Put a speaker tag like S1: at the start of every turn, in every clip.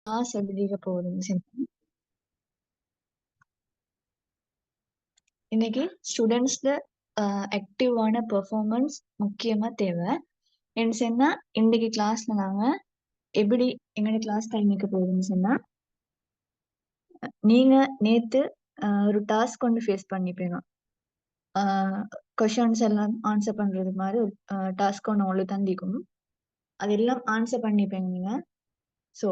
S1: Class எப்படி இருக்க போகுதுன்னு சொல்லி இன்னைக்கு ஸ்டூடெண்ட்ஸ்க்கு ஆக்டிவான பெர்ஃபார்மன்ஸ் முக்கியமா தேவை. என்ன சொன்னா இன்னைக்கு கிளாஸ்ல நாங்க எப்படி எங்களோட கிளாஸ் டைம் இருக்க போகுதுன்னு சொன்னா, நீங்க நேத்து ஒரு டாஸ்க் கொண்டு ஃபேஸ் பண்ணிப்பீங்க. கொஷின்ஸ் எல்லாம் ஆன்சர் பண்றது மாதிரி ஒரு டாஸ்க் ஒன்று உங்களுக்கு தந்திக்கும். அதெல்லாம் ஆன்சர் பண்ணிப்பீங்க நீங்க. ஸோ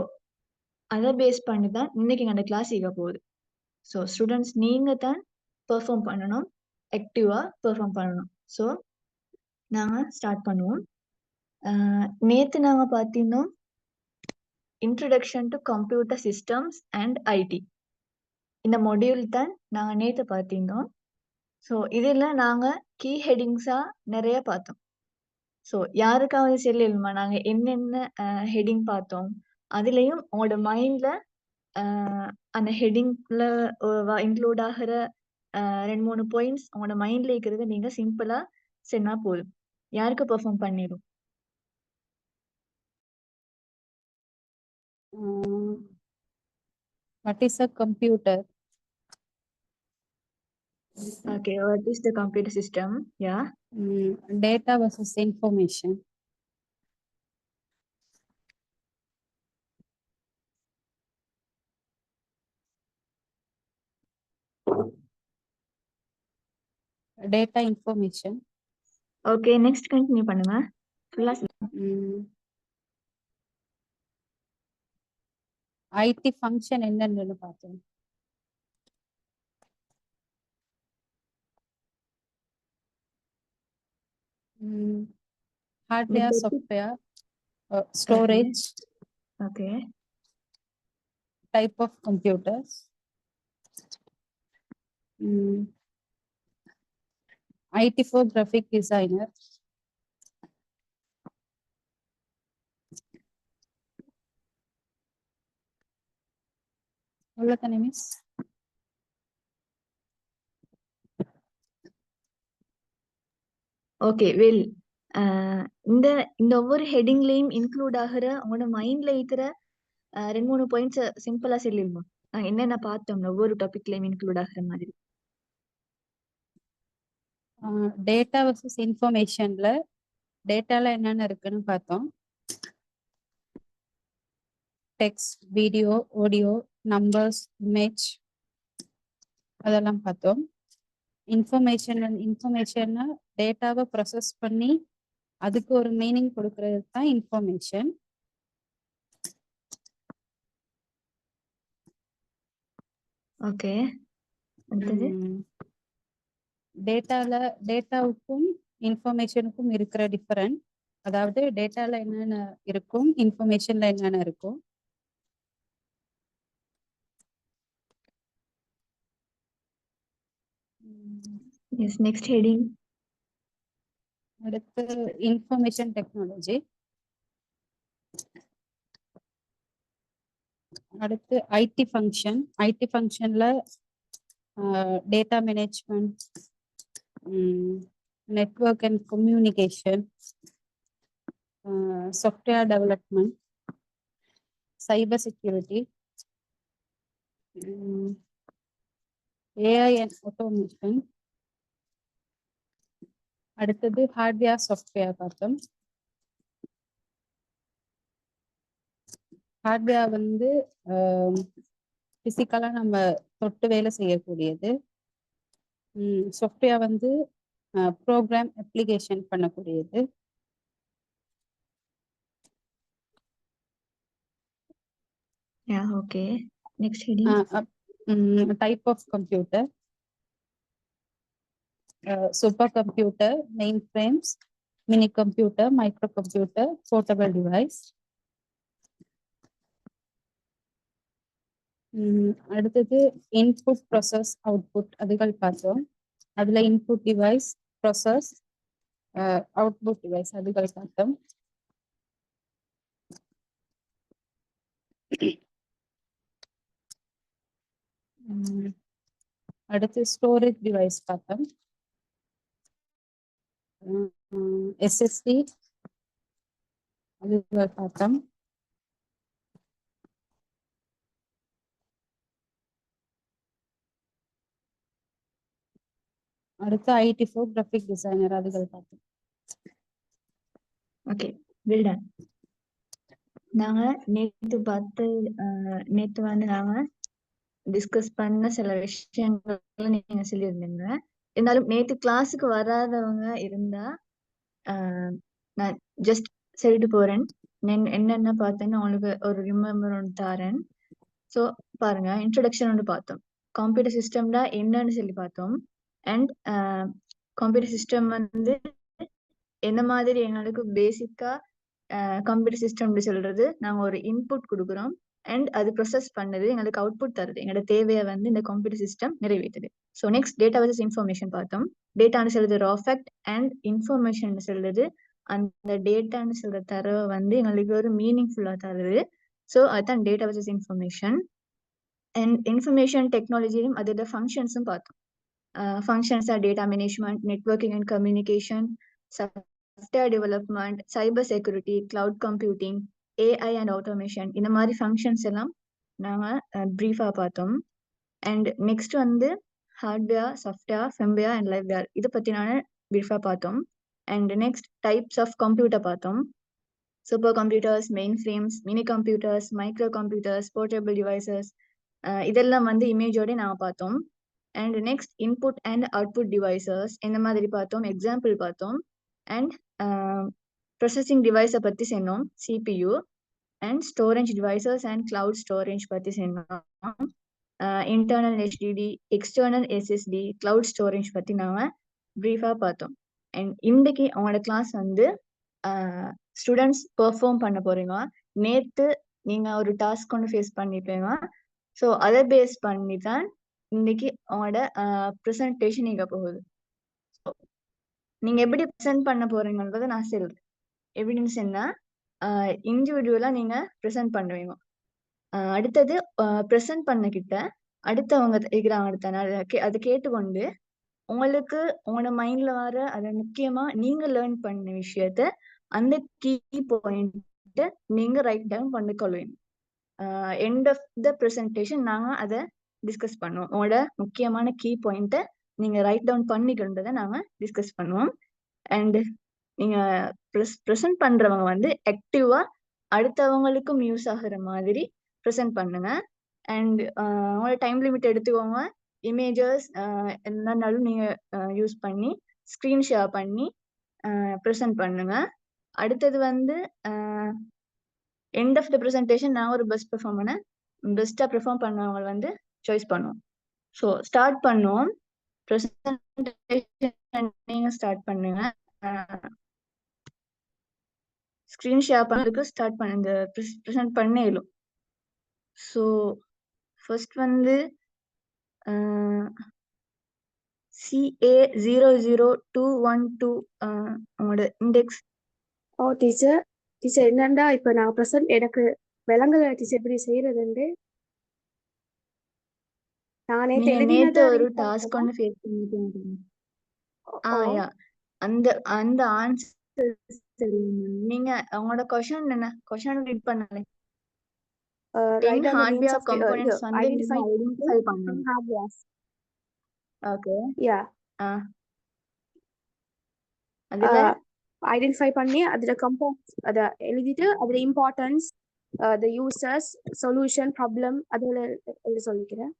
S1: அதை பேஸ் பண்ணி தான் இன்னைக்கு எங்களோட கிளாஸ் இருக்க போகுது. ஸோ ஸ்டூடெண்ட்ஸ் நீங்க தான் பெர்ஃபார்ம் பண்ணணும், ஆக்டிவா பெர்ஃபார்ம் பண்ணணும். ஸோ நாங்க ஸ்டார்ட் பண்ணுவோம். நேத்து நாங்க பார்த்தீங்கன்னா introduction to computer systems and IT இந்த மொடியூல் தான் நாங்க நேத்து பார்த்தீங்கன்னா. ஸோ இதில் நாங்க கீ ஹெட்டிங்ஸா நிறைய பார்த்தோம். ஸோ யாருக்காவது சொல்லலுமா நாங்க என்னென்ன ஹெட்டிங் பார்த்தோம், அதுலயும் உங்களோட மைண்ட்ல அந்த ஹெட்டிங்ல இன்க்ளூட் ஆகிற 2-3 பாயிண்ட்ஸ் உங்களோட மைண்ட்ல இருக்கிறத நீங்க சிம்பிளா சொன்னா போதும். யாருக்கு பெர்ஃபார்ம் பண்ணிடும்?
S2: What is a computer?
S1: Okay, what is the computer system? Yeah.
S2: Data versus information. Data information.
S1: Okay, next continue பண்ணுங்க. ஃபுல்லா
S2: IT function என்னன்னு பார்த்தோம். Hardware, software, storage.
S1: Okay.
S2: Type of computers. IT for graphic designer. அவ்வளவுதானே miss?
S1: Okay well, இந்த இந்த ஒவ்வொரு ஹெட்டிங்லயும் include ஆகிற உங்களோட மைண்ட்ல இருக்கிற 2-3 பாயிண்ட்ஸ் சிம்பிளா சொல்லிடுமா? நாங்க என்னென்ன பார்த்தோம் ஒவ்வொரு டாபிக்லயும் இன்க்ளூட் ஆகிற மாதிரி.
S2: டேட்டா வர்சஸ் இன்ஃபர்மேஷன்ல டேட்டால என்னென்ன இருக்குன்னு பார்த்தோம். Text, video, audio, numbers, image அதெல்லாம் பார்த்தோம். இன்ஃபர்மேஷன்னா டேட்டாவை ப்ராசஸ் பண்ணி அதுக்கு ஒரு மீனிங் கொடுக்கறது தான் இன்ஃபர்மேஷன்.
S1: ஓகே,
S2: டேட்டாவுக்கும் இன்ஃபர்மேஷனுக்கும் இருக்கிற டிஃபரண்ட், அதாவது டேட்டால என்னென்ன இருக்கும், இன்ஃபர்மேஷன்ல என்னென்ன இருக்கும்.
S1: Yes, next heading.
S2: அடுத்து இன்ஃபர்மேஷன் டெக்னாலஜி. அடுத்து ஐடி ஃபங்க்ஷன். ஐடி ஃபங்க்ஷன்ல data management, network and communication, software development, cyber security, AI and automation. அடுத்தது ஹார்ட்வேர் சாஃப்ட்வேர் பார்த்தோம். ஹார்ட்வேர் வந்து பிசிக்கலா நம்ம தொட்டு வேலை செய்யக்கூடியது. சாஃப்ட்வேர் வந்து ப்ரோக்ராம் அப்ளிகேஷன் பண்ணக்கூடியது.
S1: Okay, next heading.
S2: Type of computer. Super computer, main frames, mini computer, micro computer, portable device. அடுத்தது இன்புட், ப்ராசஸ், அவுட்புட் அதுகள் பார்த்தோம். அதுல input device, process, output device அதுகள் பார்த்தோம். அடுத்து ஸ்டோரேஜ் டிவைஸ் பார்த்தோம். எஸ்எஸ்டி அதுகள் பார்த்தோம். அடுத்து ஐடி ஃபார் கிராஃபிக் டிசைனர் அதுகள் பார்த்தோம்.
S1: Okay, well done. நாங்க நேத்து வந்து நாங்க டிஸ்கஸ் பண்ண சில விஷயங்கள் நீங்க சொல்லியிருந்தீங்க. இருந்தாலும் நேத்து கிளாஸுக்கு வராதவங்க இருந்தா நான் ஜஸ்ட் சொல்லிட்டு போறேன். என்னென்ன பார்த்தேன்னு உங்களுக்கு ஒரு ரிமெம்பர் ஒன்று தாரேன். ஸோ பாருங்க, இன்ட்ரடக்ஷன் ஒன்று பார்த்தோம். கம்ப்யூட்டர் சிஸ்டம்னா என்னன்னு சொல்லி பார்த்தோம். அண்ட் கம்ப்யூட்டர் சிஸ்டம் வந்து என்ன மாதிரி எங்களுக்கு பேசிக்கா கம்ப்யூட்டர் சிஸ்டம்னு சொல்றது, நாங்க ஒரு இன்புட் கொடுக்குறோம் அண்ட் அது ப்ரொசஸ் பண்ணது எங்களுக்கு அவுட்புட் தருது. எங்களோட தேவையை வந்து இந்த கம்ப்யூட்டர் சிஸ்டம் நிறைவேற்றுது. So next data versus information பார்த்தோம். டேட்டான்னு சொல்றது ரா ஃபேக்ட் அண்ட் இன்ஃபர்மேஷன் சொல்றது அந்த டேட்டான்னு சொல்ற தரவை வந்து எங்களுக்கு ஒரு மீனிங்ஃபுல்லா தருது. ஸோ அதுதான் data versus information. And information டெக்னாலஜியும் அதோட ஃபங்க்ஷன்ஸும் பார்த்தோம். Functions are data management, networking and communication, software development, cyber security, cloud computing, AI and automation, இந்த மாதிரி ஃபங்க்ஷன்ஸ் எல்லாம் நாங்கள் ப்ரீஃபாக பார்த்தோம். அண்ட் நெக்ஸ்ட் வந்து hardware, software, firmware and liveware, இதை பற்றினான ப்ரீஃபாக பார்த்தோம். And next types of computer பார்த்தோம். Super computers, main frames, mini computers, micro computers, portable devices, இதெல்லாம் வந்து இமேஜோட நாங்கள் பார்த்தோம். And next input and output devices இந்த மாதிரி பார்த்தோம், எக்ஸாம்பிள் பார்த்தோம். அண்ட் ப்ரொசஸிங் டிவைஸை பற்றி சொன்னோம், CPU. And storage devices and cloud storage பற்றி சொன்னோம். Internal HDD, external SSD, cloud storage பற்றி நாங்கள் ப்ரீஃபாக பார்த்தோம். அண்ட் இன்றைக்கு அவங்களோட கிளாஸ் வந்து ஸ்டூடெண்ட்ஸ் பெர்ஃபார்ம் பண்ண போறீங்க. நேற்று நீங்கள் ஒரு டாஸ்க் ஒன்று ஃபேஸ் பண்ணிப்பீங்க. ஸோ அதை பேஸ் பண்ணி தான் இன்னைக்கு அவங்களோட ப்ரெசன்டேஷன் நீங்க போகுது. நீங்க எப்படி ப்ரெசென்ட் பண்ண போறீங்கன்றதை நான் சொல்றேன். எப்படின்னு சொன்னா இண்டிவிஜுவலா நீங்க ப்ரெசென்ட் பண்ணுவீங்க. அடுத்தது ப்ரெசென்ட் பண்ண கிட்ட அடுத்தவங்க இருக்கிறாங்க, அதை கேட்டுக்கொண்டு உங்களுக்கு உங்களோட மைண்ட்ல வர அதை முக்கியமா நீங்க லேர்ன் பண்ண விஷயத்த அந்த கீ பாயிண்ட் நீங்க ரைட் டவுன் பண்ணிக்கொள்வீங்க. எண்ட் ஆஃப் த ப்ரெசன்டேஷன் நாங்க அதை டிஸ்கஸ் பண்ணுவோம். உங்களோட முக்கியமான கீ பாயிண்ட்டை நீங்க ரைட் டவுன் பண்ணிக்கிறதை நாங்க டிஸ்கஸ் பண்ணுவோம். அண்ட் நீங்க ப்ரெசென்ட் பண்றவங்க வந்து ஆக்டிவா அடுத்தவங்களுக்கும் யூஸ் ஆகுற மாதிரி ப்ரெசென்ட் பண்ணுங்க. அண்ட் உங்களோட டைம் லிமிட் எடுத்துக்கோங்க. இமேஜஸ் என்னன்னாலும் நீங்க யூஸ் பண்ணி ஸ்க்ரீன் ஷேர் பண்ணி ப்ரெசென்ட் பண்ணுங்க. அடுத்தது வந்து எண்ட் ஆஃப் த ப்ரெசன்டேஷன் நான் ஒரு பெஸ்ட்டாக பெர்ஃபார்ம் பண்ணவங்க வந்து சாய்ஸ் பண்ணுவோம். ஸோ ஸ்டார்ட் பண்ணுவோம். ப்ரெசன்டேஷன் நீங்க ஸ்டார்ட் பண்ணுங்க. ஸ்க்ரீன் ஷேர் பண்ணதுக்கு ஸ்டார்ட் பண்ணுங்க, ப்ரெசென்ட் பண்ணிடலும். ஸோ ஃபர்ஸ்ட் வந்து CA00212 உங்களோட இண்டெக்ஸ்.
S3: ஓ டீச்சர் என்னண்டா இப்போ நான் ப்ரெசன்ட் எனக்கு விளங்குத டீச்சர் எப்படி செய்யறதுண்டு. நான் நேற்று
S1: நீங்க நேத்து
S3: எழுதினதை
S1: ஒரு டாஸ்க் ஒன்று ஃபேஸ் பண்ணிட்டீங்க. யா அந்த ஆன்சர் சரி. நீங்க உங்களோட क्वेश्चन என்ன? क्वेश्चन ரீட் பண்ணல.
S3: write down the names
S1: hardware
S3: of
S1: components வந்து நீங்க
S3: identify
S1: ஐடென்டிஃபை பண்ணணும்.
S3: hardwares.
S1: ஓகே.
S3: Yeah.
S1: அதுல
S3: ஐடென்டிஃபை பண்ணி அதுல கம்போனன்ட்ஸ் அத எழுதிட்டு அதுல importance, the users, solution, problem அதுல எழுத சொல்லிக்கிறேன்.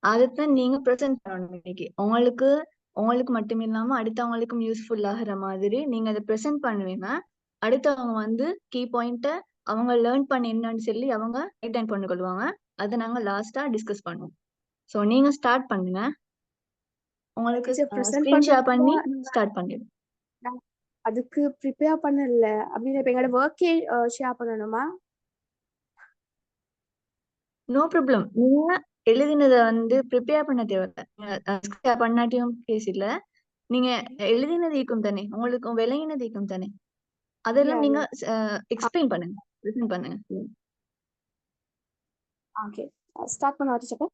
S1: அதுதான் நீங்க ப்ரெசென்ட் பண்ணணும் இன்னைக்கு. உங்களுக்கு மட்டும் இல்லாம அடுத்தவங்களுக்கும் யூஸ்ஃபுல் ஆகிற மாதிரி நீங்க அதை ப்ரெசென்ட் பண்ணுவீங்க. அடுத்தவங்க வந்து கீ பாயிண்ட்டை அவங்க லேர்ன் பண்ணி என்னன்னு சொல்லி அவங்க ரைட் பண்ணி கொள்வாங்க. அதை நாங்க லாஸ்டா டிஸ்கஸ் பண்ணுவோம். ஸோ நீங்க ஸ்டார்ட் பண்ணுங்க. உங்களுக்கு ஸ்கிரீன் ஷேர் பண்ணி ஸ்டார்ட் பண்ணிடுங்க.
S3: அதுக்கு ப்ரிப்பேர் பண்ணல அப்படின்னு இப்ப எங்களோட ஒர்க்கே ஷேர் பண்ணணுமா?
S1: No problem. நீங்க எழுதினதை வந்து ப்ரிப்பேர் பண்ண தேவையில்லை. பண்ணாட்டியும் பேசல. நீங்க எழுதினது ஈக்கும் தானே, உங்களுக்கு விளையினது ஈக்கும் தானே, அதெல்லாம் நீங்க எக்ஸ்பிளைன் பண்ணுங்க, ப்ரெசென்ட் பண்ணுங்க.
S3: ஓகே, ஸ்டார்ட் பண்ண ஆரம்பிச்சப்ப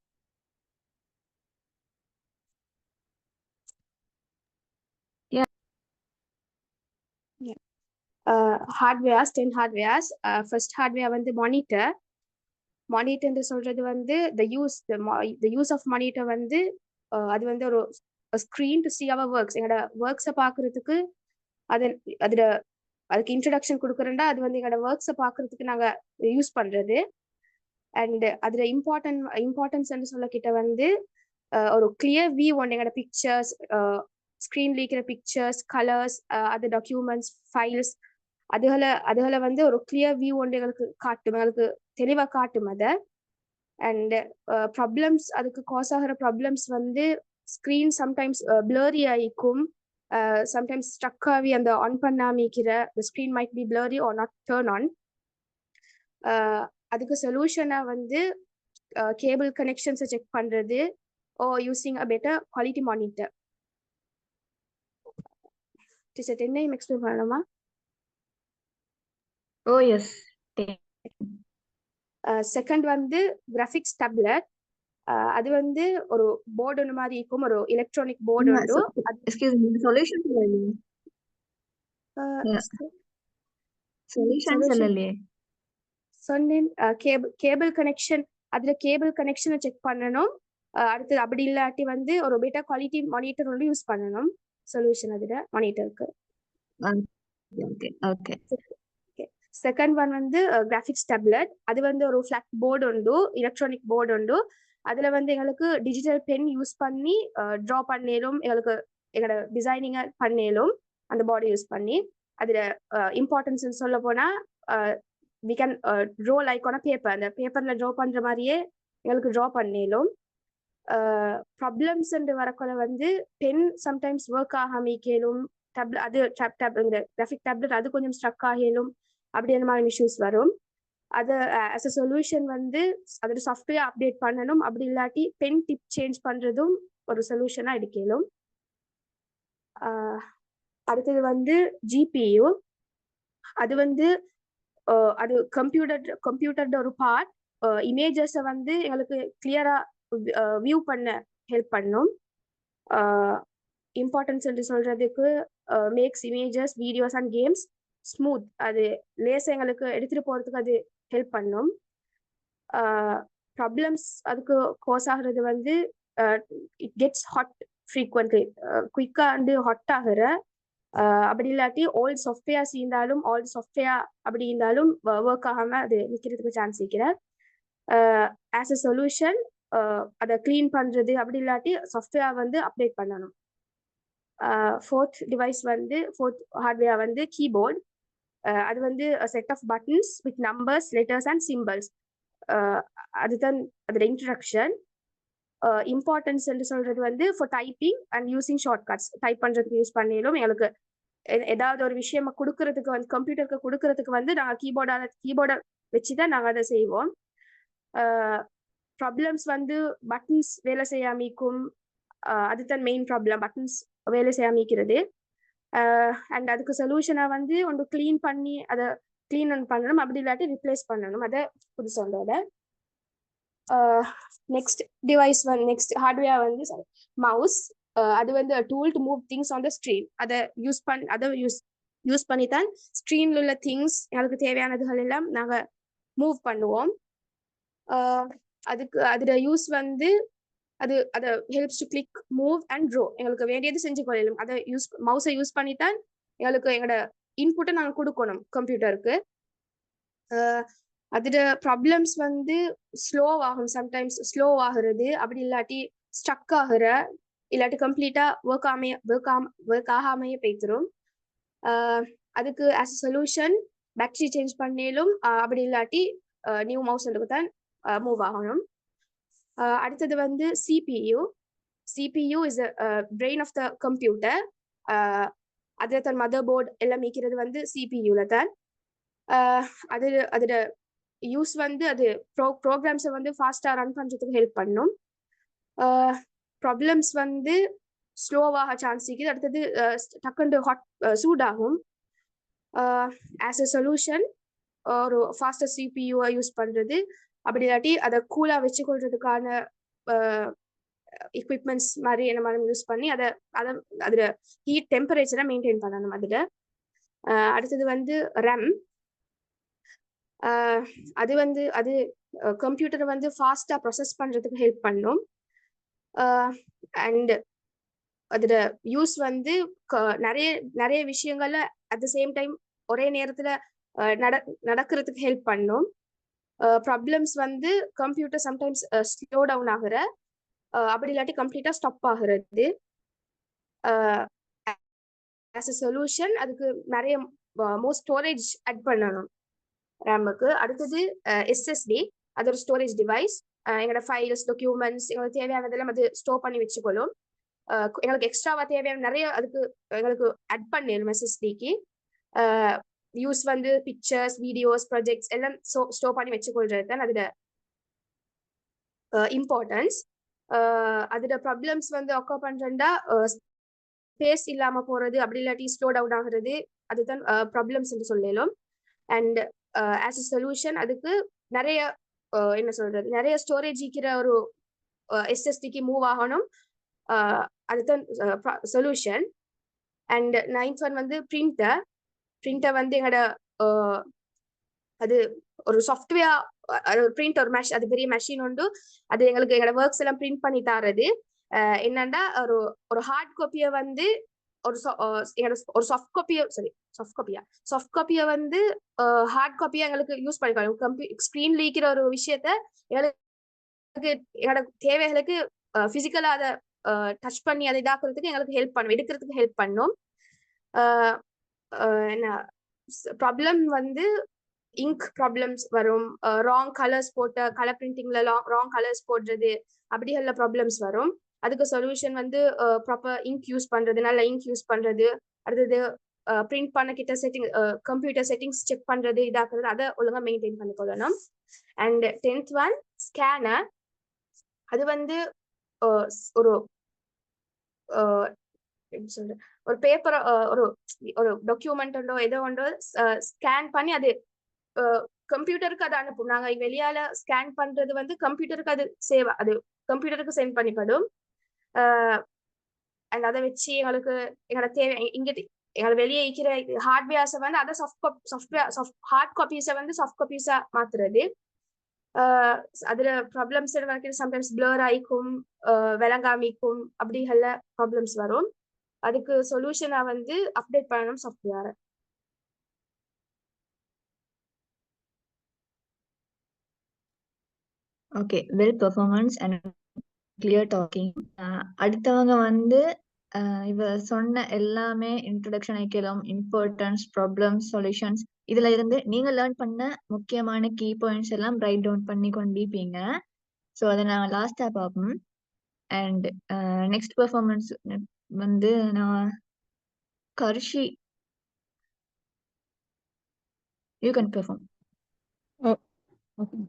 S3: hardwares, 10 hardwares. First hardware வந்து monitor. மானிட்டர் சொல்றது வந்து the use of monitor வந்து அது வந்து ஒரு screen to see our works. எங்களோட ஒர்க்ஸை பார்க்கறதுக்கு அதுல அதுக்கு இன்ட்ரடக்ஷன் கொடுக்குறேன்டா அது வந்து எங்களோட ஒர்க்ஸை பார்க்கறதுக்கு நாங்க யூஸ் பண்றது. அண்ட் அதுல இம்பார்ட்டன்ஸ் சொல்ல கிட்ட வந்து ஒரு கிளியர் வியூ ஒன்று எங்களோட பிக்சர்ஸ், ஸ்க்ரீன்ல இருக்கிற பிக்சர்ஸ், கலர்ஸ், அது டாக்குமெண்ட்ஸ், ஃபைல்ஸ் அதுகளை வந்து ஒரு கிளியர் வியூ ஒன்று எங்களுக்கு காட்டும், எங்களுக்கு தெளிவா காட்டும் அதை. அண்ட் ப்ராப்ளம்ஸ், அதுக்கு காஸ் ஆகிற ப்ராப்ளம்ஸ் வந்து ஸ்க்ரீன் சம்டைம்ஸ் பிளரி ஆயிக்கும், சம்டைம்ஸ் ஸ்ட்ரக் ஆகி அந்த ஆன் பண்ணாமிக்கிற screen might be blurry or not turn on. அதுக்கு சொல்யூஷனா வந்து கேபிள் கனெக்ஷன்ஸை செக் பண்றது or using a better quality monitor. Teacher என்னையும் எக்ஸ்பிளைன் பண்ணலாமா?
S1: Oh yes.
S3: செகண்ட் வந்து கிராஃபிக்ஸ் டேப்லெட். அது வந்து ஒரு போர்டு ஒன்று மாதிரி இருக்கும், ஒரு எலக்ட்ரானிக் போர்டு உண்டு.
S1: எக்ஸ்கியூஸ் மீ, சொல்யூஷன் சொல்லலையே. சொல்யூஷன் சொல்லலையே.
S3: சொன்னேன் கேபிள் கனெக்ஷன், அதுல கேபிள் கனெக்ஷனை செக் பண்ணணும். அடுத்தது அப்படி இல்லாட்டி வந்து ஒரு பெட்டர் குவாலிட்டி மானிட்டர் ஒன்று யூஸ் பண்ணணும். சொல்யூஷன் அதுல மானிட்டருக்கு.
S1: ஓகே.
S3: செகண்ட் ஒன் வந்து கிராஃபிக்ஸ் டேப்லெட். அது வந்து ஒரு ஃபிளாட் போர்டு உண்டு, எலக்ட்ரானிக் போர்டு உண்டு. அதுல வந்து எங்களுக்கு டிஜிட்டல் பென் யூஸ் பண்ணி ட்ரா பண்ணேலும், எங்களுக்கு எங்களோட டிசைனிங்கை பண்ணேலும் அந்த போர்டை யூஸ் பண்ணி. அதுல இம்பார்ட்டன்ஸ் சொல்ல போனா we can draw like on a paper. அந்த பேப்பர்ல ட்ரா பண்ற மாதிரியே எங்களுக்கு ட்ரா பண்ணேலும். ப்ராப்ளம்ஸ் வரக்குள்ள வந்து பென் சம்டைம்ஸ் ஒர்க் ஆகாமிக்கலும், அது கிராஃபிக் டேப்லெட் அது கொஞ்சம் ஸ்ட்ரக் ஆகலும், அப்படி அந்த மாதிரி இஷ்யூஸ் வரும். அது ஆஸ் அ சொல்யூஷன் வந்து அதோட சாஃப்ட்வேர் அப்டேட் பண்ணணும், அப்படி இல்லாட்டி பென் டிப் சேஞ்ச் பண்றதும் ஒரு சொல்யூஷனா எடுக்கலும். அடுத்தது வந்து ஜிபியு. அது வந்து அது கம்ப்யூட்டர் ஒரு பார்ட். இமேஜஸை வந்து எங்களுக்கு கிளியரா வியூ பண்ண ஹெல்ப் பண்ணும். இம்பார்ட்டன்ஸ் என்று சொல்றதுக்கு makes images, videos and games smooth. அது லேசா எங்களுக்கு எடுத்துட்டு போறதுக்கு அது ஹெல்ப் பண்ணும். ப்ராப்ளம்ஸ் அதுக்கு கோஸ் ஆகுறது வந்து இட் கெட்ஸ் ஹாட் ஃப்ரீக்வெண்ட்லி, குயிக்கா வந்து ஹாட் ஆகுற. அப்படி இல்லாட்டி ஓல்ட் சாஃப்ட்வேர்ஸ் இருந்தாலும், ஓல்ட் சாஃப்ட்வேர் அப்படி இருந்தாலும் ஒர்க் ஆகாம அது நிற்கிறதுக்கு சான்ஸ் இருக்கிற. ஆஸ் அ சொல்யூஷன் அதை கிளீன் பண்றது, அப்படி இல்லாட்டி சாஃப்ட்வேர் வந்து அப்டேட் பண்ணணும். ஃபோர்த் டிவைஸ் வந்து ஃபோர்த் ஹார்ட்வேர் வந்து கீபோர்ட். அது வந்து set of buttons with numbers, letters and symbols. அதுதான் அதோட இன்ட்ரடக்ஷன். இம்பார்ட்டன்ஸ் என்று சொல்றது வந்து for typing and using shortcuts. Type பண்றதுக்கு யூஸ் பண்ணிலும், எங்களுக்கு ஏதாவது ஒரு விஷயமா கொடுக்கறதுக்கு வந்து கம்ப்யூட்டருக்கு கொடுக்கறதுக்கு வந்து நாங்கள் கீபோர்டை வச்சுதான் நாங்கள் அதை செய்வோம். ப்ராப்ளம்ஸ் வந்து பட்டன்ஸ் வேலை செய்யாமிக்கும், அதுதான் மெயின் ப்ராப்ளம், பட்டன்ஸ் வேலை செய்யாமிக்கிறது. அண்ட் அதுக்கு சொல்யூஷனா வந்து ஒன்று கிளீன் பண்ணி அதை கிளீன் பண்ணணும், அப்படி இல்லாட்டி ரிப்ளேஸ் பண்ணணும் அதை புதுசோட. நெக்ஸ்ட் டிவைஸ் வந்து நெக்ஸ்ட் ஹார்ட்வேர் வந்து மவுஸ். அது வந்து tool to move things on the screen. அதை யூஸ் பண்ணி தான் ஸ்க்ரீன்ல உள்ள திங்ஸ், எங்களுக்கு தேவையானதுகள் எல்லாம் நாங்கள் மூவ் பண்ணுவோம். அதுக்கு அதோட யூஸ் வந்து அதை helps to click, move and draw. எங்களுக்கு வேண்டியது செஞ்சு கொள்ளலாம். அதை மவுஸை யூஸ் பண்ணித்தான் எங்களுக்கு எங்களோட இன்புட்டை நாங்கள் கொடுக்கணும் கம்ப்யூட்டருக்கு. அதோட ப்ராப்ளம்ஸ் வந்து ஸ்லோ ஆகும், சம்டைம்ஸ் ஸ்லோ ஆகுறது, அப்படி இல்லாட்டி ஸ்ட்ரக் ஆகுற, இல்லாட்டி கம்ப்ளீட்டா ஒர்க் ஆகாமையே போய்த்திரும். அதுக்கு as a solution battery change பண்ணேலும், அப்படி இல்லாட்டி நியூ மவுஸ் தான் மூவ் ஆகணும். அடுத்தது வந்து CPU is brain of the computer. அதில் தான் மதர் போர்டு எல்லாம் மீக்கிறது வந்து CPU-ல தான். அதோட யூஸ் வந்து அது ப்ரோக்ராம்ஸை வந்து ஃபாஸ்டா ரன் பண்றதுக்கு ஹெல்ப் பண்ணும். ப்ராப்ளம்ஸ் வந்து ஸ்லோவாக சான்ஸ் இருக்குது. அடுத்தது டக்குண்டு சூடாகும். ஆஸ் அ சொல்யூஷன் ஒரு ஃபாஸ்டர் CPU-வை யூஸ் பண்றது, அப்படி இல்லாட்டி அதை கூலா வச்சுக்கொள்றதுக்கான எக்யூப்மெண்ட்ஸ் மாதிரி என்ன மாதிரி யூஸ் பண்ணி அதோட ஹீட் டெம்பரேச்சரை மெயின்டைன் பண்ணணும் அதுல. அடுத்தது வந்து RAM. அது வந்து அது கம்ப்யூட்டர் வந்து ஃபாஸ்டா ப்ராசஸ் பண்றதுக்கு ஹெல்ப் பண்ணும். அண்ட் அதோட யூஸ் வந்து நிறைய நிறைய விஷயங்கள்ல அட் த சேம் டைம் ஒரே நேரத்துல நடக்கிறதுக்கு ஹெல்ப் பண்ணும். ப்ராப்ளம்ஸ் வந்து கம்ப்யூட்டர் சம்டைம்ஸ் ஸ்லோ டவுன் ஆகுற, அப்படி இல்லாட்டி கம்ப்ளீட்டா ஸ்டாப் ஆகுறது. ஆஸ் அ சொல்யூஷன் அதுக்கு நிறைய மோர் ஸ்டோரேஜ் ஆட் பண்ணணும் ரேமுக்கு. அடுத்தது எஸ்எஸ்டி, அது ஒரு ஸ்டோரேஜ் டிவைஸ். எங்களோட ஃபைல்ஸ், டாக்குமெண்ட்ஸ், எங்களுக்கு தேவையானதெல்லாம் அது ஸ்டோர் பண்ணி வச்சுக்கொள்ளும். எங்களுக்கு எக்ஸ்ட்ராவா தேவையான நிறைய அதுக்கு எங்களுக்கு ஆட் பண்ணிடும் எஸ்எஸ்டிக்கு. யூஸ் வந்து பிக்சர்ஸ், வீடியோஸ், ப்ராஜெக்ட்ஸ் எல்லாம் ஸ்டோர் பண்ணி வச்சுக்கொள்றது தான் அதோட இம்பார்ட்டன்ஸ். அதோட ப்ராப்ளம்ஸ் வந்து அக்கர் பண்றா ஸ்பேஸ் இல்லாம போறது, அப்படி இல்லாட்டி ஸ்லோ டவுன் ஆகுறது, அதுதான் ப்ராப்ளம்ஸ் என்று சொல்லலாம். அண்ட் ஆஸ் அ சொல்யூஷன் அதுக்கு நிறைய என்ன சொல்றது, நிறைய ஸ்டோரேஜ் இருக்கிற ஒரு எஸ்எஸ்டிக்கு மூவ் ஆகணும். அதுதான் சொல்யூஷன். அண்ட் 9th ஒன் வந்து பிரிண்டர் வந்து எங்களோட அது ஒரு சாஃப்ட்வேர், பிரிண்ட் ஒரு அது பெரிய மெஷின் உண்டு. அது எங்களுக்கு எங்களோட ஒர்க்ஸ் எல்லாம் பிரிண்ட் பண்ணி தரது. என்னன்னா ஒரு ஹார்ட் காப்பியை வந்து ஒரு சாஃப்ட் காப்பியை வந்து ஹார்ட் காப்பியா எங்களுக்கு யூஸ் பண்ணிக்கலாம். ஸ்கிரீன்ல இருக்கிற ஒரு விஷயத்த எங்களோட தேவைகளுக்கு பிசிக்கலா அதை டச் பண்ணி அதை இதாக்குறதுக்கு எங்களுக்கு ஹெல்ப் பண்ணும், எடுக்கிறதுக்கு ஹெல்ப் பண்ணும். என்ன ப்ராப்ளம் வந்து இங்க் ப்ராப்ளம்ஸ் வரும், ராங் கலர்ஸ் போட்ட கலர் பிரிண்டிங்ல ராங் கலர்ஸ் போடுறது, அப்படியெல்லாம் ப்ராப்ளம்ஸ் வரும். அதுக்கு சொல்யூஷன் வந்து ப்ராப்பர் இங்க் யூஸ் பண்றது, நல்ல இங்க் யூஸ் பண்றது. அடுத்தது பிரிண்ட் பண்ண கிட்ட கம்ப்யூட்டர் செட்டிங்ஸ் செக் பண்றது, இதாக்குறது, அதை ஒழுங்கா மெயின்டைன் பண்ணிக்கொள்ளணும். And 10th one scanner. அது வந்து ஒரு ஒரு பேப்பர், ஒரு டாக்குமெண்ட் உண்டோ ஏதோ உண்டோ ஸ்கேன் பண்ணி அது கம்ப்யூட்டருக்கு அதை அனுப்பும். நாங்க வெளியால ஸ்கேன் பண்றது வந்து கம்ப்யூட்டருக்கு அது அது கம்ப்யூட்டருக்கு சென்ட் பண்ணிப்படும். அண்ட் அதை வச்சு எங்களுக்கு எங்களோட தேவை எங்களை வெளியே இருக்கிற ஹார்ட்வேர்ஸை வந்து அதை ஹார்ட் காப்பீஸை வந்து சாஃப்ட் காப்பீஸா மாத்துறது. அதுல ப்ராப்ளம்ஸ் வரைக்கும் சம்டைம்ஸ் பிளர் ஆயிக்கும், விளங்காமிக்கும், அப்படிகள்ல ப்ராப்ளம்ஸ் வரும். அதுக்கு சொல்யூஷனா வந்து அப்டேட் பண்ணணும் software.
S1: Okay, well performance and clear talking. அடுத்தவங்க வந்து இவ சொன்ன எல்லாமே இன்ட்ரோடக்ஷன் ஐக்கலாம், இம்பார்ட்டன்ஸ், ப்ராப்ளம்ஸ், சொல்யூஷன்ஸ், இதுல இருந்து நீங்க லேர்ன் பண்ண முக்கியமான கீ பாயிண்ட்ஸ் எல்லாம் ரைட் டவுன் பண்ணி கொண்டிருப்பீங்க. ஸோ அதை நான் லாஸ்டா பார்ப்போம். அண்ட் நெக்ஸ்ட் பெர்ஃபார்மன்ஸ் வந்து நான் Karshi, you can perform.
S2: Okay.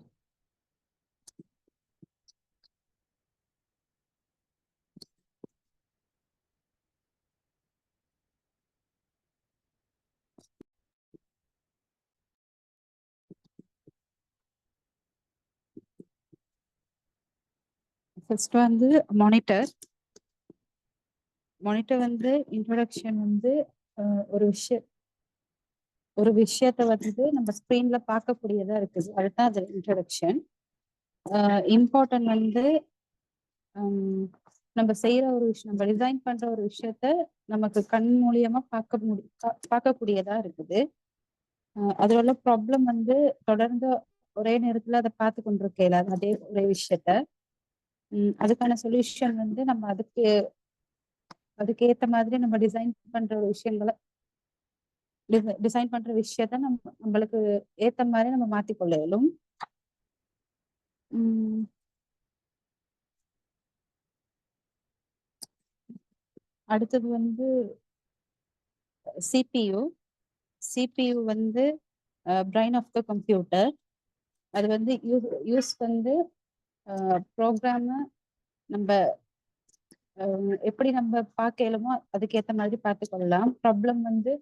S2: First வந்து மானிட்டர் வந்து இன்ட்ரோடக்ஷன் வந்து ஒரு விஷயத்த வந்து நம்ம ஸ்க்ரீன்ல பார்க்கக்கூடியதா இருக்குது, அதுதான் அது இன்ட்ரோடக்ஷன். இம்பார்ட்டன்ட் வந்து நம்ம செய்யற ஒரு விஷயம், நம்ம டிசைன் பண்ற ஒரு விஷயத்த நமக்கு கண் மூலியமா பார்க்கக்கூடியதா இருக்குது. அதுல உள்ள ப்ராப்ளம் வந்து தொடர்ந்து ஒரே நேரத்துல அதை பார்த்து கொண்டிருக்கல, அதே ஒரே விஷயத்த. அதுக்கான சொல்யூஷன் வந்து நம்ம அதுக்கு ஏத்த மாதிரி நம்ம டிசைன் பண்ற விஷயங்களை நம்மளுக்கு ஏத்த மாதிரி நம்ம மாத்திக்கொள்ள இயலும். அடுத்தது வந்து சிபியு வந்து பிரைன் ஆஃப் த கம்ப்யூட்டர். அது வந்து யூஸ் வந்து ப்ரோக்ராம நம்ம எப்படி நம்ம பார்க்கலுமோ அதுக்கேற்ற மாதிரி பார்த்து கொள்ளலாம். ப்ராப்ளம் வந்து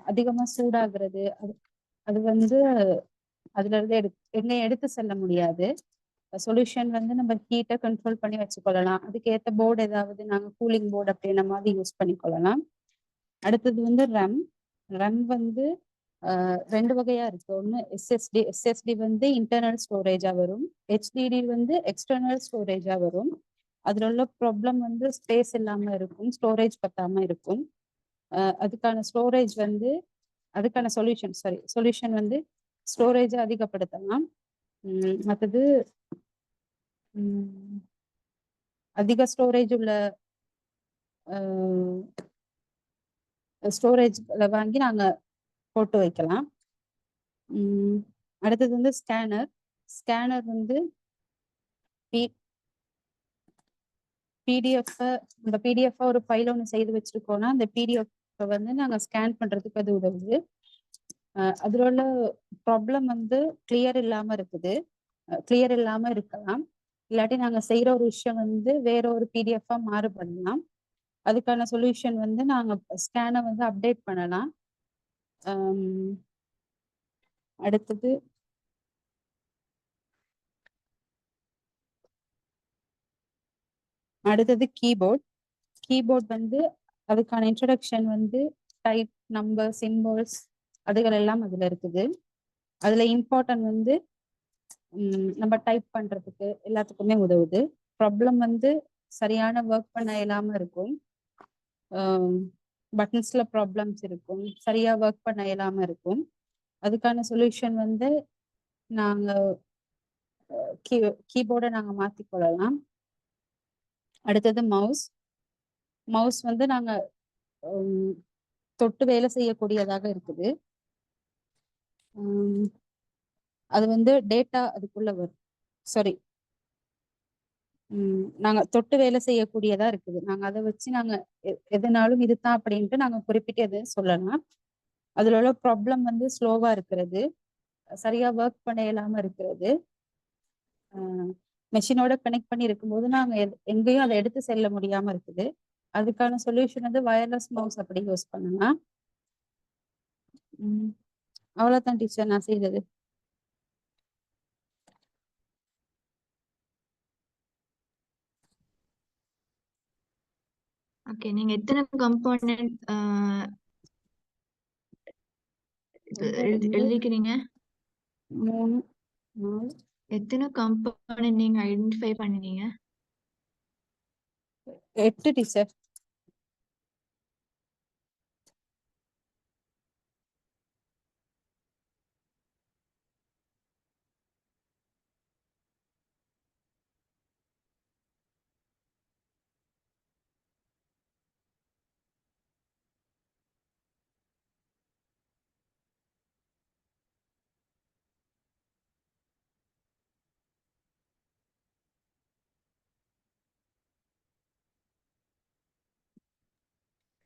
S2: அதிகமா சூடாகிறது, அது வந்து அதுல இருந்து எங்கேயும் எடுத்து செல்ல முடியாது. சொல்யூஷன் வந்து நம்ம ஹீட்டை கண்ட்ரோல் பண்ணி வச்சுக்கொள்ளலாம். அதுக்கேற்ற போர்டு ஏதாவது நாங்க கூலிங் போர்டு அப்படின்ற மாதிரி யூஸ் பண்ணிக்கொள்ளலாம். அடுத்தது வந்து RAM வந்து ரெண்டு வகையா இருக்கு. ஒன்று எஸ்எஸ்டி வந்து இன்டர்னல் ஸ்டோரேஜா வரும், ஹெச்டிடி வந்து எக்ஸ்டர்னல் ஸ்டோரேஜா வரும். அதுல உள்ள ப்ராப்ளம் வந்து ஸ்பேஸ் இல்லாம இருக்கும், ஸ்டோரேஜ் பத்தாம இருக்கும். அதுக்கான சொல்யூஷன் வந்து ஸ்டோரேஜை அதிகப்படுத்தலாம். மற்றது அதிக ஸ்டோரேஜ் உள்ள ஸ்டோரேஜ்ல வாங்கி நாங்க போட்டு வைக்கலாம். அடுத்தது வந்து ஸ்கேனர் வந்து பிடிஎஃப் ஒரு ஃபைல் ஒன்று செய்து வச்சிருக்கோம்னா அந்த பிடிஎஃப் வந்து நாங்க ஸ்கேன் பண்றதுக்கு அது உதவுது. அதுல உள்ள ப்ராப்ளம் வந்து கிளியர் இல்லாம இருக்கலாம், இல்லாட்டி நாங்க செய்யற ஒரு விஷயம் வந்து வேற ஒரு பிடிஎஃபா மாறுபடலாம். அதுக்கான சொல்யூஷன் வந்து நாங்க ஸ்கேனை வந்து அப்டேட் பண்ணலாம். அடுத்தது கீபோர்ட் வந்து அதுக்கான இன்ட்ரடக்ஷன் வந்து டைப், நம்பர், சிம்பிள்ஸ் அதுகள் எல்லாம் அதுல இருக்குது. அதுல இம்பார்ட்டன்ட் வந்து நம்ம டைப் பண்றதுக்கு எல்லாத்துக்குமே உதவுது. ப்ராப்ளம் வந்து சரியான ஒர்க் பண்ண இயலாம இருக்கும், பட்டன்ஸ்ல ப்ராப்ளம்ஸ் இருக்கும், சரியா ஒர்க் பண்ண இயலாம இருக்கும். அதுக்கான சொல்யூஷன் வந்து நாங்க கீபோர்டை நாங்க மாத்திக்கொள்ளலாம். அடுத்தது மவுஸ் வந்து நாங்க தொட்டு வேலை செய்யக்கூடியதாக இருக்குது. அது வந்து டேட்டா அதுக்குள்ள வரும், சாரி நாங்க தொட்டு வேலை செய்யக்கூடியதா இருக்குது. நாங்க அதை வச்சு நாங்க எதுனாலும் இதுதான் அப்படின்ட்டு நாங்க குறிப்பிட்டு எது சொல்லலாம். அதுல உள்ள ப்ராப்ளம் வந்து ஸ்லோவா இருக்கிறது, சரியா ஒர்க் பண்ண இயலாம இருக்கிறது, மெஷினோட கனெக்ட் பண்ணி இருக்கும்போது நாங்க எங்கேயும் அதை எடுத்து செல்ல முடியாம இருக்குது. அதுக்கான சொல்யூஷன் வந்து வயர்லெஸ் மவுஸ் அப்படி யூஸ் பண்ணலாம். அவ்வளவுதான் டீச்சர் நான் செய்தது.
S1: ஓகே, நீங்க எத்தனை கம்போனன்ட் எழுதிக்கிறீங்க?
S2: 3 4
S1: எத்தனை கம்போனன்ட் நீங்க ஐடென்டிஃபை பண்ணினீங்க?
S2: 8 டீச்சர்.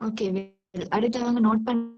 S1: ஓகே, அடுத்தவங்க நோட் பண்ண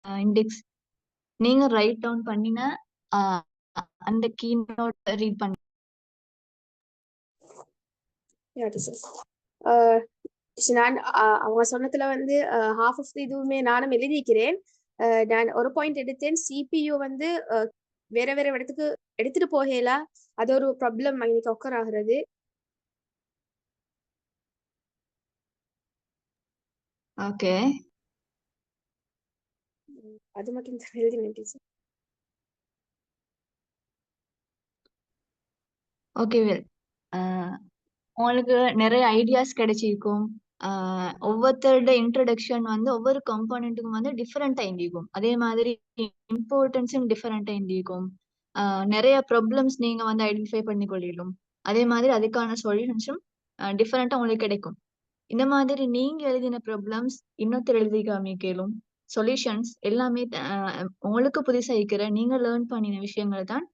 S1: இண்டெக்ஸ் நீங்க ரைட் டவுன் பண்ணின அந்த கீ நோட் ரீட் பண்ண.
S3: நான் அவங்க சொன்னதுல வந்து ஹாஃப் ஆஃப் இதுவுமே நானும் எழுதிக்கிறேன். நான் ஒரு பாயிண்ட் எடுத்தேன், சிபியு வந்து வேற வேற இடத்துக்கு எடுத்துட்டு போகல, அது ஒரு ப்ராப்ளம் இன்னைக்கு ஒக்கர் ஆகுறது.
S1: ஓகே,
S3: அது மட்டும் தான் எழுதினேன் டீச்சர்.
S1: ஓகே வெல், உங்களுக்கு நிறைய ஐடியாஸ் கிடைச்சிருக்கும். ஒவ்வொருத்தரோட இன்ட்ரடக்ஷன் வந்து ஒவ்வொரு கம்போனண்ட்டுக்கும் வந்து டிஃப்ரெண்டா இருந்திருக்கும். அதே மாதிரி இம்பார்ட்டன்ஸும் டிஃப்ரெண்டா இருந்திருக்கும். நிறைய ப்ராப்ளம்ஸ் நீங்க வந்து ஐடென்டிஃபை பண்ணி கொள்ளிடும். அதே மாதிரி அதுக்கான சொல்யூஷன்ஸும் டிஃப்ரெண்டா உங்களுக்கு கிடைக்கும். இந்த மாதிரி நீங்க எழுதின ப்ராப்ளம்ஸ் இன்னொருத்தர் எழுதி காமிக்கலும், சொல்யூஷன்ஸ் எல்லாமே உங்களுக்கு புதுசா இருக்கிற நீங்க லேர்ன் பண்ணின விஷயங்கள் தான்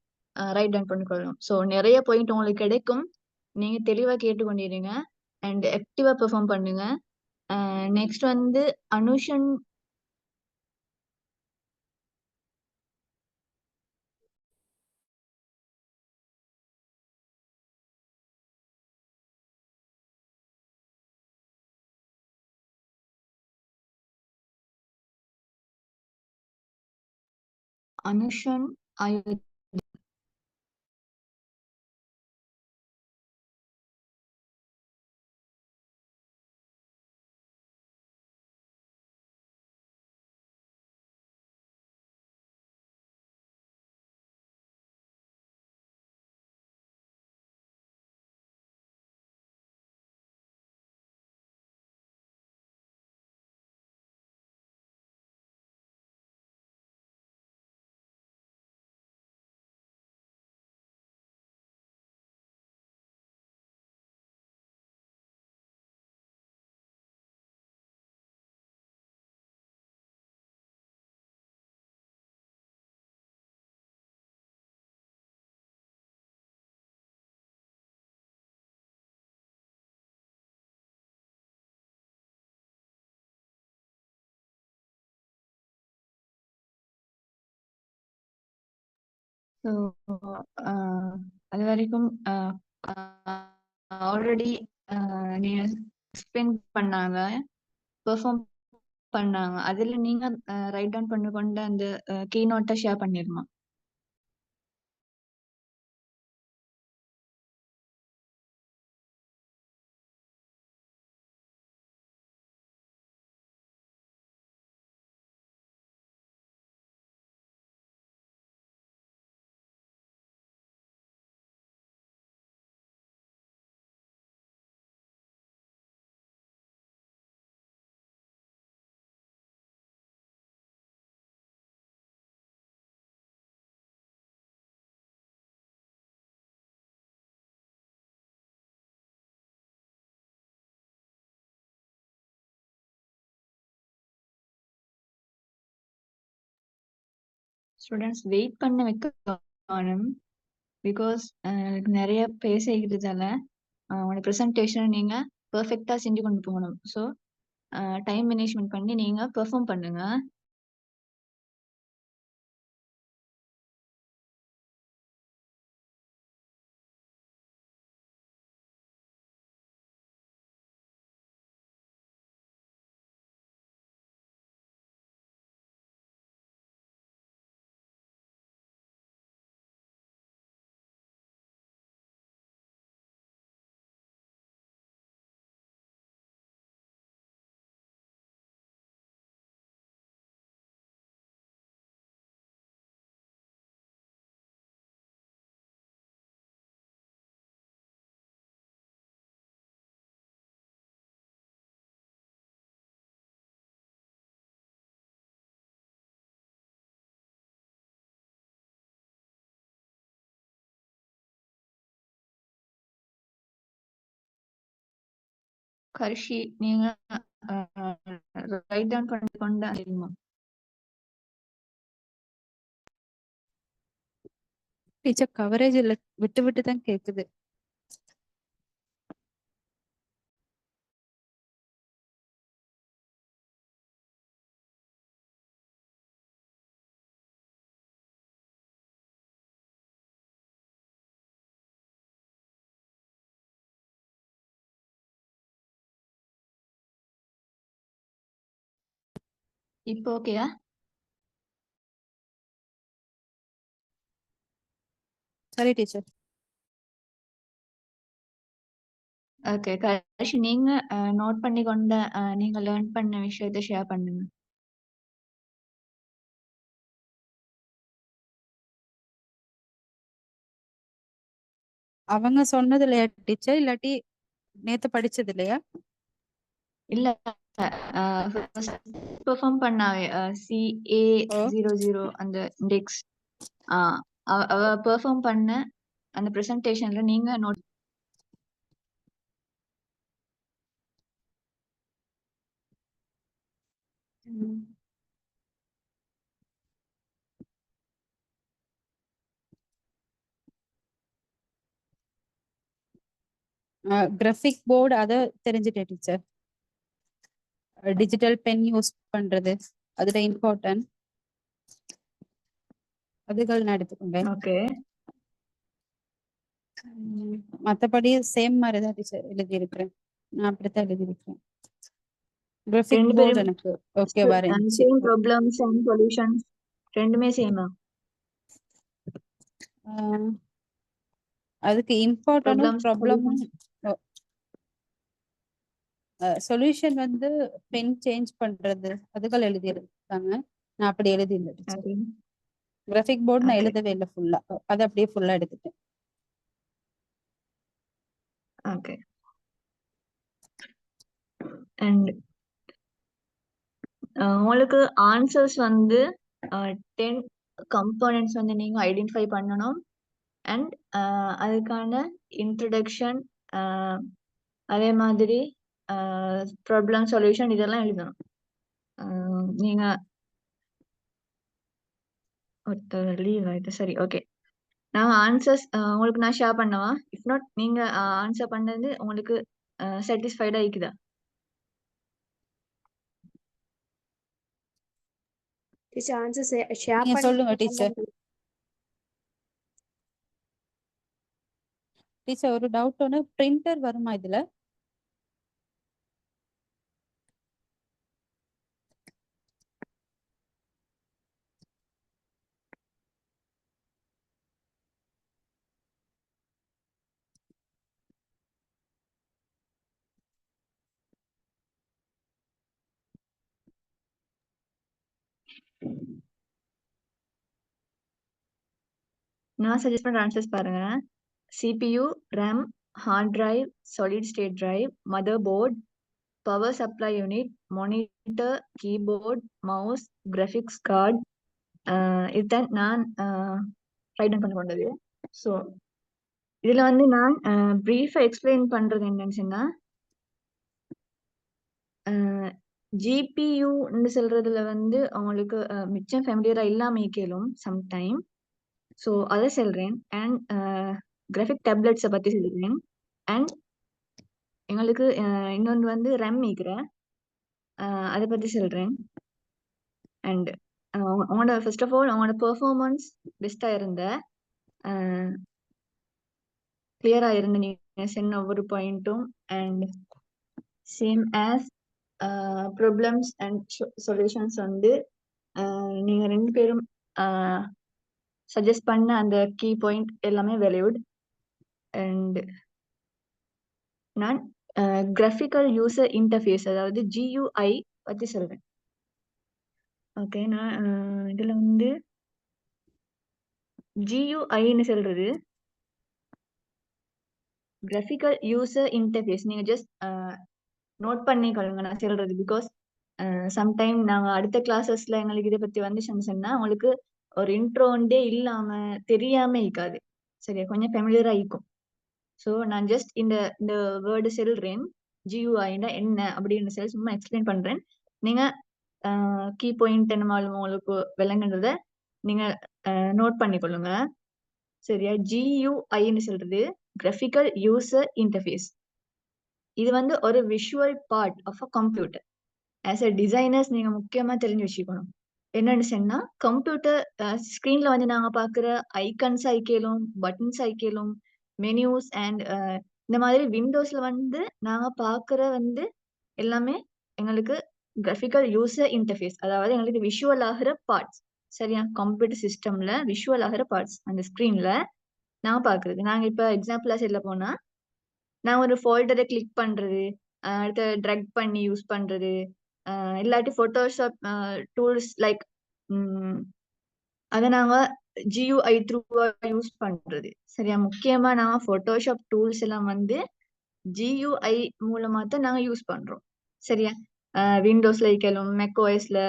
S1: ரைட் டவுன் பண்ணிக்கொள்ளணும். ஸோ நிறைய பாயிண்ட் உங்களுக்கு கிடைக்கும். நீங்க தெளிவா கேட்டுக்கொண்டிருங்க அண்ட் ஆக்டிவா பெர்ஃபார்ம் பண்ணுங்க. நெக்ஸ்ட் வந்து அனுஷன் அனுஷன் ஆயுத ஸோ அது வரைக்கும் ஆல்ரெடி நீங்க எக்ஸ்பிளைன் பண்ணாங்க, பெர்ஃபார்ம் பண்ணாங்க. அதுல நீங்க ரைட் டவுன் பண்ணி கொண்ட அந்த கீ நோட்டை ஷேர் பண்ணிருமா? ஸ்டூடெண்ட்ஸ் வெயிட் பண்ண வைக்க காணும். பிகாஸ் நிறைய பேசிக்கிறதால உங்களோட ப்ரெசன்டேஷன் நீங்க பெர்ஃபெக்டா செஞ்சு கொண்டு போகணும். ஸோ டைம் மேனேஜ்மெண்ட் பண்ணி நீங்க பெர்ஃபார்ம் பண்ணுங்க. கரிஷி நீங்க ரைட் டவுன் பண்ணி கொண்டு தெரியுமா?
S2: டீச்சர் கவரேஜ் இல்ல, விட்டு விட்டு தான் கேக்குது.
S1: இப்போ ஓகேயா?
S2: சரி டீச்சர்.
S1: ஓகே கரிஷி நீங்க நோட் பண்ணி கொண்ட நீங்க லேர்ன் பண்ண விஷயத்தை ஷேர் பண்ணுங்க.
S2: அவங்க சொன்னது இல்லையா டீச்சர், இல்லாட்டி நேத்து படிச்சது இல்லையா?
S1: இல்ல பெர்ஃபார்ம் பண்ணாவே CA00 அந்த இண்டெக்ஸ் அவ பெர்ஃபார்ம் பண்ண அந்த பிரசன்டேஷன்ல நீங்க நோட்
S2: கிராஃபிக் போர்டு அதை தெரிஞ்சுட்டேன் டீச்சர். டிஜிட்டல் பென் யூஸ் பண்றது அதோட இம்பார்ட்டன்ட் அதுகள் நான் எடுத்துக்கோங்க.
S1: ஓகே.
S2: மற்றபடி சேம் மாதிரி தான் டீச்சர் எழுதியிருக்கிறேன். நான் அப்படித்தான் எழுதியிருக்கிறேன். கிராஃபிக்
S1: ரெண்டு
S2: போர்டு
S1: பேரும்
S2: எனக்கு ஓகேவா இருந்துச்சு.
S1: சேம் ப்ராப்ளம்ஸ் அண்ட் சொல்யூஷன்ஸ் ரெண்டுமே சேமா?
S2: அதுக்கு இம்பார்ட்டனும்
S1: ப்ராப்ளம்ஸ்
S2: ப்ராப்ளமும் சொல்யூஷன் வந்து பென் சேஞ்ச் பண்றது அதுகள் எழுதியிருக்காங்க. நான் அப்படி எழுதியிருந்தேன் டீச்சர்.
S1: ஓகே.
S2: கிராஃபிக் போர்டு நான்
S1: Okay.
S2: எழுதவே இல்லை ஃபுல்லா, அதை அப்படியே ஃபுல்லா எடுத்துட்டேன்.
S1: ஓகே. அண்ட் உங்களுக்கு ஆன்சர்ஸ் வந்து 10 கம்போனன்ட்ஸ் வந்து நீங்க ஐடென்டிஃபை பண்ணணும். அண்ட் அதுக்கான இன்ட்ரடக்ஷன், அதே மாதிரி ப்ராப்ளம் சொல்யூஷன் இதெல்லாம் எழுதணும். நீங்க ஒருத்தர் லீவ் ஆயிட்டு. சரி, ஓகே. நான் ஆன்சர்ஸ் உங்களுக்கு நான் ஷேர் பண்ணவா? இஃப் நாட் நீங்க ஆன்சர் பண்ணது உங்களுக்கு சாட்டிஸ்ஃபைடா இருக்குதா?
S3: டீச்சர் ஆன்சர் ஷேர்
S2: நீங்க சொல்லுங்க டீச்சர். டீச்சர் ஒரு டவுட் ஒன்று, பிரிண்டர் வருமா இதுல?
S1: நான் சஜஸ்ட் பண்ற ஆன்சர்ஸ் பாருங்க. CPU, RAM, hard drive, solid state drive, motherboard, power supply unit, monitor, keyboard, mouse, graphics card. இதுதான் நான் ரைட் பண்ண கொண்டது. ஸோ இதுல வந்து நான் பிரீஃபா எக்ஸ்பிளைன் பண்றது என்னன்னு சொன்னா, ஜிபியூன்னு சொல்றதுல வந்து அவங்களுக்கு மிச்சம் ஃபெமிலியரா இல்லாம கேளும் சம்டைம். ஸோ அதை சொல்றேன். அண்ட் கிராஃபிக் டேப்லெட்ஸை பத்தி சொல்றேன். அண்ட் எங்களுக்கு இன்னொன்று வந்து ரெம் மீக்கிறேன், அதை பத்தி சொல்றேன். அண்ட் உங்களோட ஃபர்ஸ்ட் ஆஃப் ஆல் உங்களோட பெர்ஃபார்மன்ஸ் பெஸ்டா இருந்த, கிளியரா இருந்த நீங்க சொன்ன ஒவ்வொரு பாயிண்ட்டும். And same as problems and solutions வந்து நீங்க ரெண்டு பேரும் சஜஸ்ட் பண்ண அந்த கீ பாயிண்ட் எல்லாமே வேல்யூட். அண்ட் நான் கிராஃபிக்கல் யூசர் இன்டர்ஃபேஸ் அதாவது GUI பத்தி சொல்றேன். ஓகே. நான் இதுல வந்து GUIன்னு சொல்றது கிராஃபிக்கல் யூசர் இன்டர்ஃபேஸ். நீங்க ஜஸ்ட் நோட் பண்ணிக்கொள்ளுங்க நான் சொல்றது. பிகாஸ் சம்டைம் நாங்க அடுத்த கிளாஸஸ்ல எங்களுக்கு இதை பத்தி வந்துச்சுன்னு சொன்னா உங்களுக்கு ஒரு இன்ட்ரோண்டே இல்லாம தெரியாம இருக்காது. சரியா, கொஞ்சம் ஃபெமிலியரா இருக்கும். ஸோ நான் ஜஸ்ட் இந்த இந்த வேர்டு சொல்றேன். GUIன்னா என்ன அப்படின்னு சொல்லி சும்மா எக்ஸ்பிளைன் பண்றேன். நீங்க கீ பாயிண்ட் என்னமாலும் உங்களுக்கு விளங்குன்றத நீங்க நோட் பண்ணிக்கொள்ளுங்க. சரியா, GUIன்னு சொல்றது கிராஃபிக்கல் யூசர் இன்டர்ஃபேஸ். இது வந்து ஒரு visual part of a computer. As a designers நீங்க முக்கியமா தெரிஞ்சு வச்சுக்கணும். என்னன்னு சொன்னா, கம்ப்யூட்டர் ஸ்கிரீன்ல வந்து நாங்க பாக்குற ஐக்கன்ஸ் ஐக்கேலும், பட்டன்ஸ் ஐக்கேலும், மெனியூஸ் அண்ட் இந்த மாதிரி விண்டோஸ்ல வந்து நாங்க பாக்குற வந்து எல்லாமே எங்களுக்கு கிராஃபிக்கல் யூசர் இன்டர்ஃபேஸ், அதாவது எங்களுக்கு விஷுவல் ஆகிற பார்ட்ஸ். சரியா, கம்ப்யூட்டர் சிஸ்டம்ல விஷுவல் ஆகிற பார்ட்ஸ் அந்த ஸ்கிரீன்ல நான் பாக்குறது. நாங்க இப்ப எக்ஸாம்பிளா சொல்ல போனா, நான் ஒரு ஃபோல்டரை கிளிக் பண்றது, அடுத்து ட்ராக் பண்ணி யூஸ் பண்றது, இல்லாட்டி போட்டோஷாப் டூல்ஸ் லைக் அதை நாங்க GUI த்ரூவா யூஸ் பண்றது. சரியா, முக்கியமா நாங்க போட்டோஷாப் டூல்ஸ் எல்லாம் வந்து GUI மூலமா தான் நாங்க யூஸ் பண்றோம். சரியா, விண்டோஸ்ல இருக்கலும், மெக்ஓஎஸ்ல,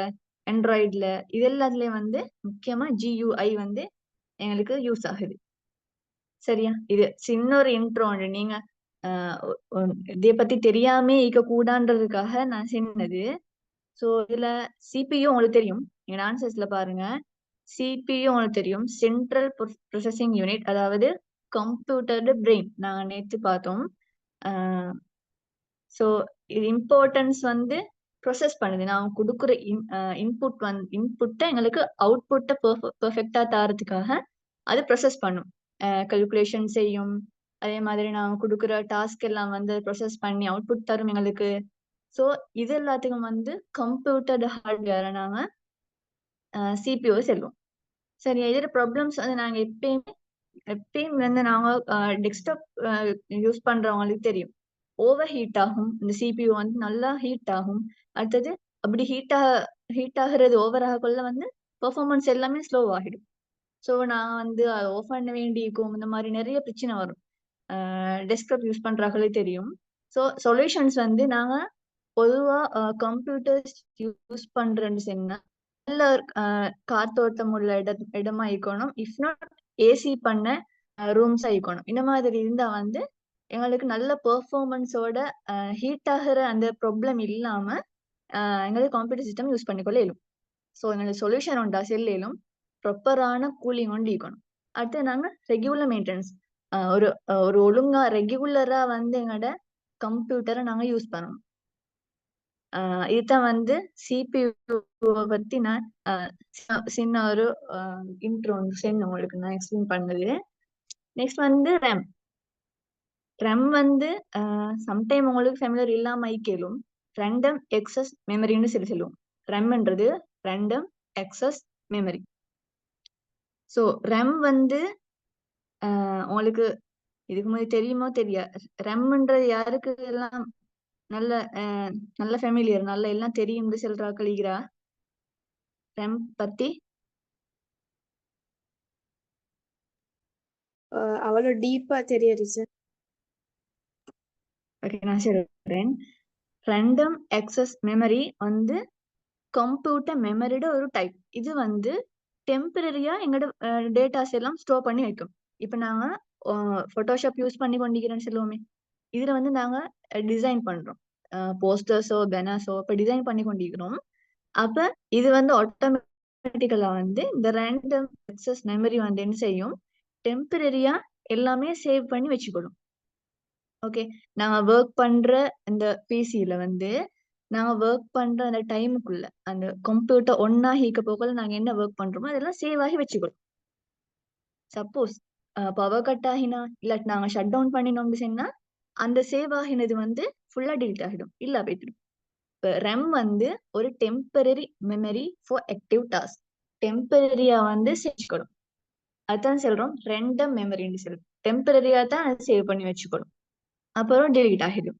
S1: ஆண்ட்ராய்ட்ல இது எல்லாத்துலயும் வந்து முக்கியமா GUI வந்து எங்களுக்கு யூஸ் ஆகுது. சரியா, இது சின்ன ஒரு இன்ட்ரோ. நீங்க இதை பத்தி தெரியாம இருக்க கூடான்றதுக்காக நான் சொன்னது. ஸோ இதுல CPU உங்களுக்கு தெரியும். நீங்க ஆன்சர்ஸ்ல பாருங்க, CPU உங்களுக்கு தெரியும், சென்ட்ரல் ப்ரொசஸிங் யூனிட், அதாவது கம்ப்யூட்டர் பிரெயின். நாங்க நேற்று பார்த்தோம். ஸோ இது இம்பார்ட்டன்ஸ் வந்து ப்ரொசஸ் பண்ணுது. நான் கொடுக்குற இன்புட்டை எங்களுக்கு அவுட்புட்டை பெர்ஃபெக்டா தரதுக்காக அது ப்ரொசஸ் பண்ணும். கல்குலேஷன் செய்யும். அதே மாதிரி நான் கொடுக்குற டாஸ்க் எல்லாம் வந்து ப்ரொசஸ் பண்ணி அவுட்புட் தரும் எங்களுக்கு. ஸோ இது எல்லாத்துக்கும் வந்து கம்ப்யூட்டர் ஹார்ட்வேரை நாங்க சிபிஓ செல்வோம். சரியா? இதோட ப்ராப்ளம்ஸ் வந்து நாங்க எப்பயும் வந்து நாங்க டெஸ்க்டாப் யூஸ் பண்றவங்களுக்கு தெரியும். ஓவர் ஹீட் ஆகும். இந்த சிபியூ வந்து நல்லா ஹீட் ஆகும். அடுத்தது அப்படி ஹீட் ஆகுறது ஓவர் ஆகக்குள்ள வந்து பெர்ஃபார்மன்ஸ் எல்லாமே ஸ்லோ ஆகிடும். ஸோ நான் வந்து அதை ஆஃப் பண்ண வேண்டியிருக்கும். இந்த மாதிரி நிறைய பிரச்சனை வரும். டெஸ்க்டாப் யூஸ் பண்றாங்களே தெரியும். ஸோ சொல்யூஷன்ஸ் வந்து நாங்க பொதுவா கம்ப்யூட்டர்ஸ் யூஸ் பண்றேன்னு சொன்னா நல்ல காத்தோட்டம் உள்ள இடமா இருக்கணும். இஃப் நாட் ஏசி பண்ண ரூம்ஸா இருக்கணும். இந்த மாதிரி இருந்தா வந்து எங்களுக்கு நல்ல பெர்ஃபார்மன்ஸோட ஹீட் ஆகிற அந்த ப்ராப்ளம் இல்லாம எங்களுக்கு கம்ப்யூட்டர் சிஸ்டம் யூஸ் பண்ணிக்கொள்ள இயலும். ஸோ எங்களுக்கு சொல்யூஷன் உண்டா செல்லும் ப்ராப்பரான கூலிங் ஒன்று இருக்கணும். அடுத்து நாங்க ரெகுலர் மெயின்டெனன்ஸ் ஒரு ஒரு ஒழுங்கா ரெகுலரா வந்து எங்களோட கம்ப்யூட்டரை நாங்க யூஸ் பண்ணணும். இதுதான் வந்து சிபியூவை பத்தி நான் சின்ன ஒரு இன்ட்ரோ வந்து சேர்ந்து உங்களுக்கு நான் எக்ஸ்பிளைன் பண்ணது. நெக்ஸ்ட் வந்து ரேம். ரேம் வந்து சம்டைம் உங்களுக்கு ஃபெமிலியர் இல்லாம கேளும் ரேண்டம் எக்ஸஸ் மெமரின்னு சொல்லுவோம். ரேம்ன்றது random access memory. So RAM வந்து உங்களுக்கு இதுக்கு முன்னாடி தெரியுமோ தெரியாது. ரேம்ன்றது யாருக்கு எல்லாம் நல்ல நல்ல ஃபெமிலியர் நல்ல எல்லாம் தெரியும் சொல்றா கழிக்கிறா ரேம் பத்தி?
S3: அவ்வளவு டீப்பா தெரியாது சார்.
S1: ஓகே, நான் சொல்றேன். ரேண்டம் எக்ஸஸ் மெமரி வந்து கம்ப்யூட்டர் மெமரியோட ஒரு டைப். இது வந்து டெம்பரரியா எங்களோட டேட்டாஸ் எல்லாம் ஸ்டோர் பண்ணி வைக்கும். இப்ப நாங்க போட்டோஷாப் யூஸ் பண்ணி கொண்டிருக்கிறேன்னு சொல்லுவோமே, இதுல வந்து நாங்க டிசைன் பண்றோம். போஸ்டர்ஸோ பேனர்ஸோ இப்ப டிசைன் பண்ணி கொண்டிருக்கிறோம். அப்ப இது வந்து ஆட்டோமேட்டிக்கலா வந்து இந்த ரேண்டம் எக்ஸஸ் மெமரி வந்து என்ன செய்யும், டெம்பரரியா எல்லாமே சேவ் பண்ணி வச்சுக்கணும். ஓகே, நாங்க ஒர்க் பண்ற இந்த பிசில வந்து நாங்க ஒர்க் பண்ற அந்த டைமுக்குள்ள அந்த கம்ப்யூட்டர் ஒன்னா ஹீக்க போகல நாங்க என்ன ஒர்க் பண்றோமோ அதெல்லாம் சேவ் ஆகி வச்சுக்கணும். சப்போஸ் பவர் கட் ஆகினா இல்லாட்டி நாங்க ஷட் டவுன் பண்ணினோம்னு சொன்னா அந்த சேவ் ஆகினது வந்து ஃபுல்லா டிலீட் ஆகிடும், இல்ல போயிடும். இப்போ ரெம் வந்து ஒரு temporary memory for active task. டெம்பரரியா வந்து செஞ்சுக்கணும். அதுதான் சொல்றோம் ரேண்டம் மெமரின்னு சொல்றோம். டெம்பரரியா தான் அதை சேவ் பண்ணி வச்சுக்கணும், அப்புறம் டிலீட் ஆகிடும்.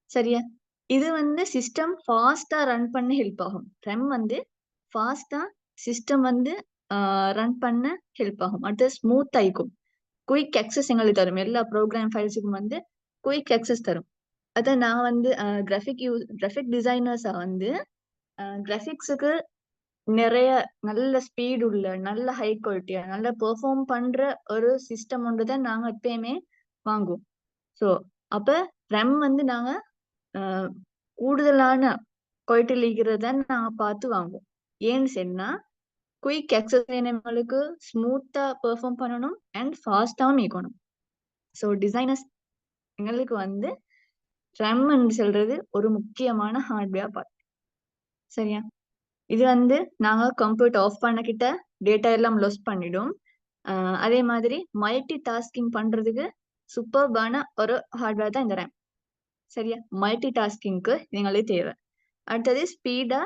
S1: சரியா? இது வந்து சிஸ்டம் ஃபாஸ்டா ரன் பண்ண ஹெல்ப் ஆகும். ரெம் வந்து ஃபாஸ்டா சிஸ்டம் வந்து ரன் பண்ண ஹெல்ப் ஆகும். அடுத்து ஸ்மூத் ஆயிக்கும். குயிக் அக்சஸ் எங்களுக்கு தரும். எல்லா ப்ரோக்ராம் ஃபைல்ஸுக்கும் வந்து குயிக் அக்சஸ் தரும். அதான் நான் வந்து கிராஃபிக் டிசைனர்ஸா வந்து கிராஃபிக்ஸுக்கு நிறைய நல்ல ஸ்பீடு உள்ள நல்ல ஹை குவாலிட்டியா நல்ல பெர்ஃபார்ம் பண்ற ஒரு சிஸ்டம் ஒன்று தான் நாங்க எப்பயுமே வாங்குவோம். ஸோ அப்ப ரெம் வந்து நாங்க கூடுதலான குவாலிட்டியில் இருக்கிறத நாங்க பார்த்து வாங்குவோம். ஏன்னு சொன்னா குயிக் அக்சஸ் நம்மளுக்கு ஸ்மூத்தா பெர்ஃபார்ம் பண்ணணும் அண்ட் ஃபாஸ்டாவும் இருக்கணும். ஸோ டிசைனர்ஸ் எங்களுக்கு வந்து ரெம்ன்னு சொல்றது ஒரு முக்கியமான ஹார்ட்வேர் பார்ட். சரியா? இது வந்து நாங்க கம்ப்யூட்டர் ஆஃப் பண்ணக்கிட்ட டேட்டா எல்லாம் லாஸ் பண்ணிடும். அதே மாதிரி மல்டி டாஸ்கிங் பண்றதுக்கு சூப்பர்பான ஒரு ஹார்ட்வேர் தான் இந்த ரேம். சரியா? மல்டி டாஸ்கிங்க்கு எங்களுக்கு தேவை. அடுத்தது ஸ்பீடா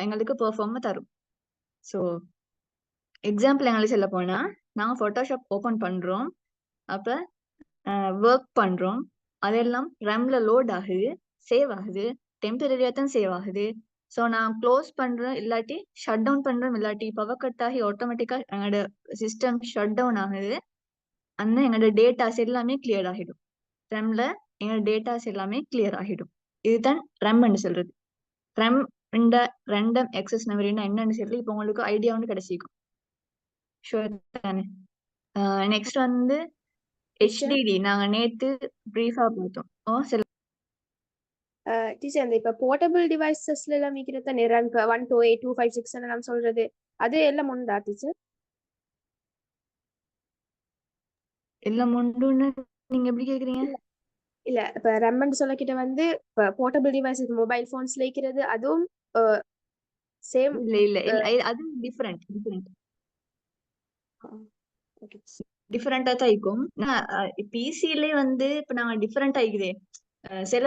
S1: எங்களுக்கு பெர்ஃபார்ம் தரும். ஸோ எக்ஸாம்பிள் எங்களுக்கு சொல்ல போனா நாங்க போட்டோஷாப் ஓபன் பண்றோம், அப்ப ஒர்க் பண்றோம், அதெல்லாம் ரேம்ல லோட் ஆகுது, சேவ் ஆகுது, டெம்பரரியா தான் சேவ் ஆகுது. ஸோ நான் க்ளோஸ் பண்றேன் இல்லாட்டி ஷட் டவுன் பண்றோம் இல்லாட்டி பவர் கட் ஆகி ஆட்டோமேட்டிக்கா எங்களோட சிஸ்டம் ஷட் டவுன் ஆகுது. அந்த எங்களோட டேட்டாஸ் எல்லாமே கிளியர் ஆகிடும். ரெம்ல எங்களோட டேட்டாஸ் எல்லாமே கிளியர் ஆகிடும். இதுதான் ரெம்னு சொல்றது. ரெம் இந்த ரேண்டம் எக்ஸஸ் மெமரினா என்னன்னு சொல்லி இப்போ உங்களுக்கு ஐடியா ஒன்று கிடைச்சிக்கும். ஷுவர் தானே? நெக்ஸ்ட் வந்து HDD நாங்க நேத்து பிரீஃபா பார்த்தோம். சில
S3: டீச்சர் அந்த இப்ப போர்ட்டபிள் டிவைசஸ்ல எல்லாம் விற்கிறது ரேம் 128 256 எல்லாம் சொல்றது அது எல்லாம் உண்டா டீச்சர்?
S1: எல்லாம் உண்டுன்னு நீங்க எப்படி கேக்குறீங்க?
S3: இல்ல இப்ப ரெம்ன்னு சொல்லிக்கிட்ட வந்து இப்ப போர்ட்டபிள் டிவைஸ் மொபைல் போன்ஸ்ல இருக்கிறது அதுவும் சேம்.
S1: இல்ல இல்ல இல்ல அது டிஃபரெண்ட் டிஃபரெண்டா தான் இருக்கும். பிசிலே வந்து இப்ப நாங்க டிஃபரெண்ட் ஆகிக்குதே. சில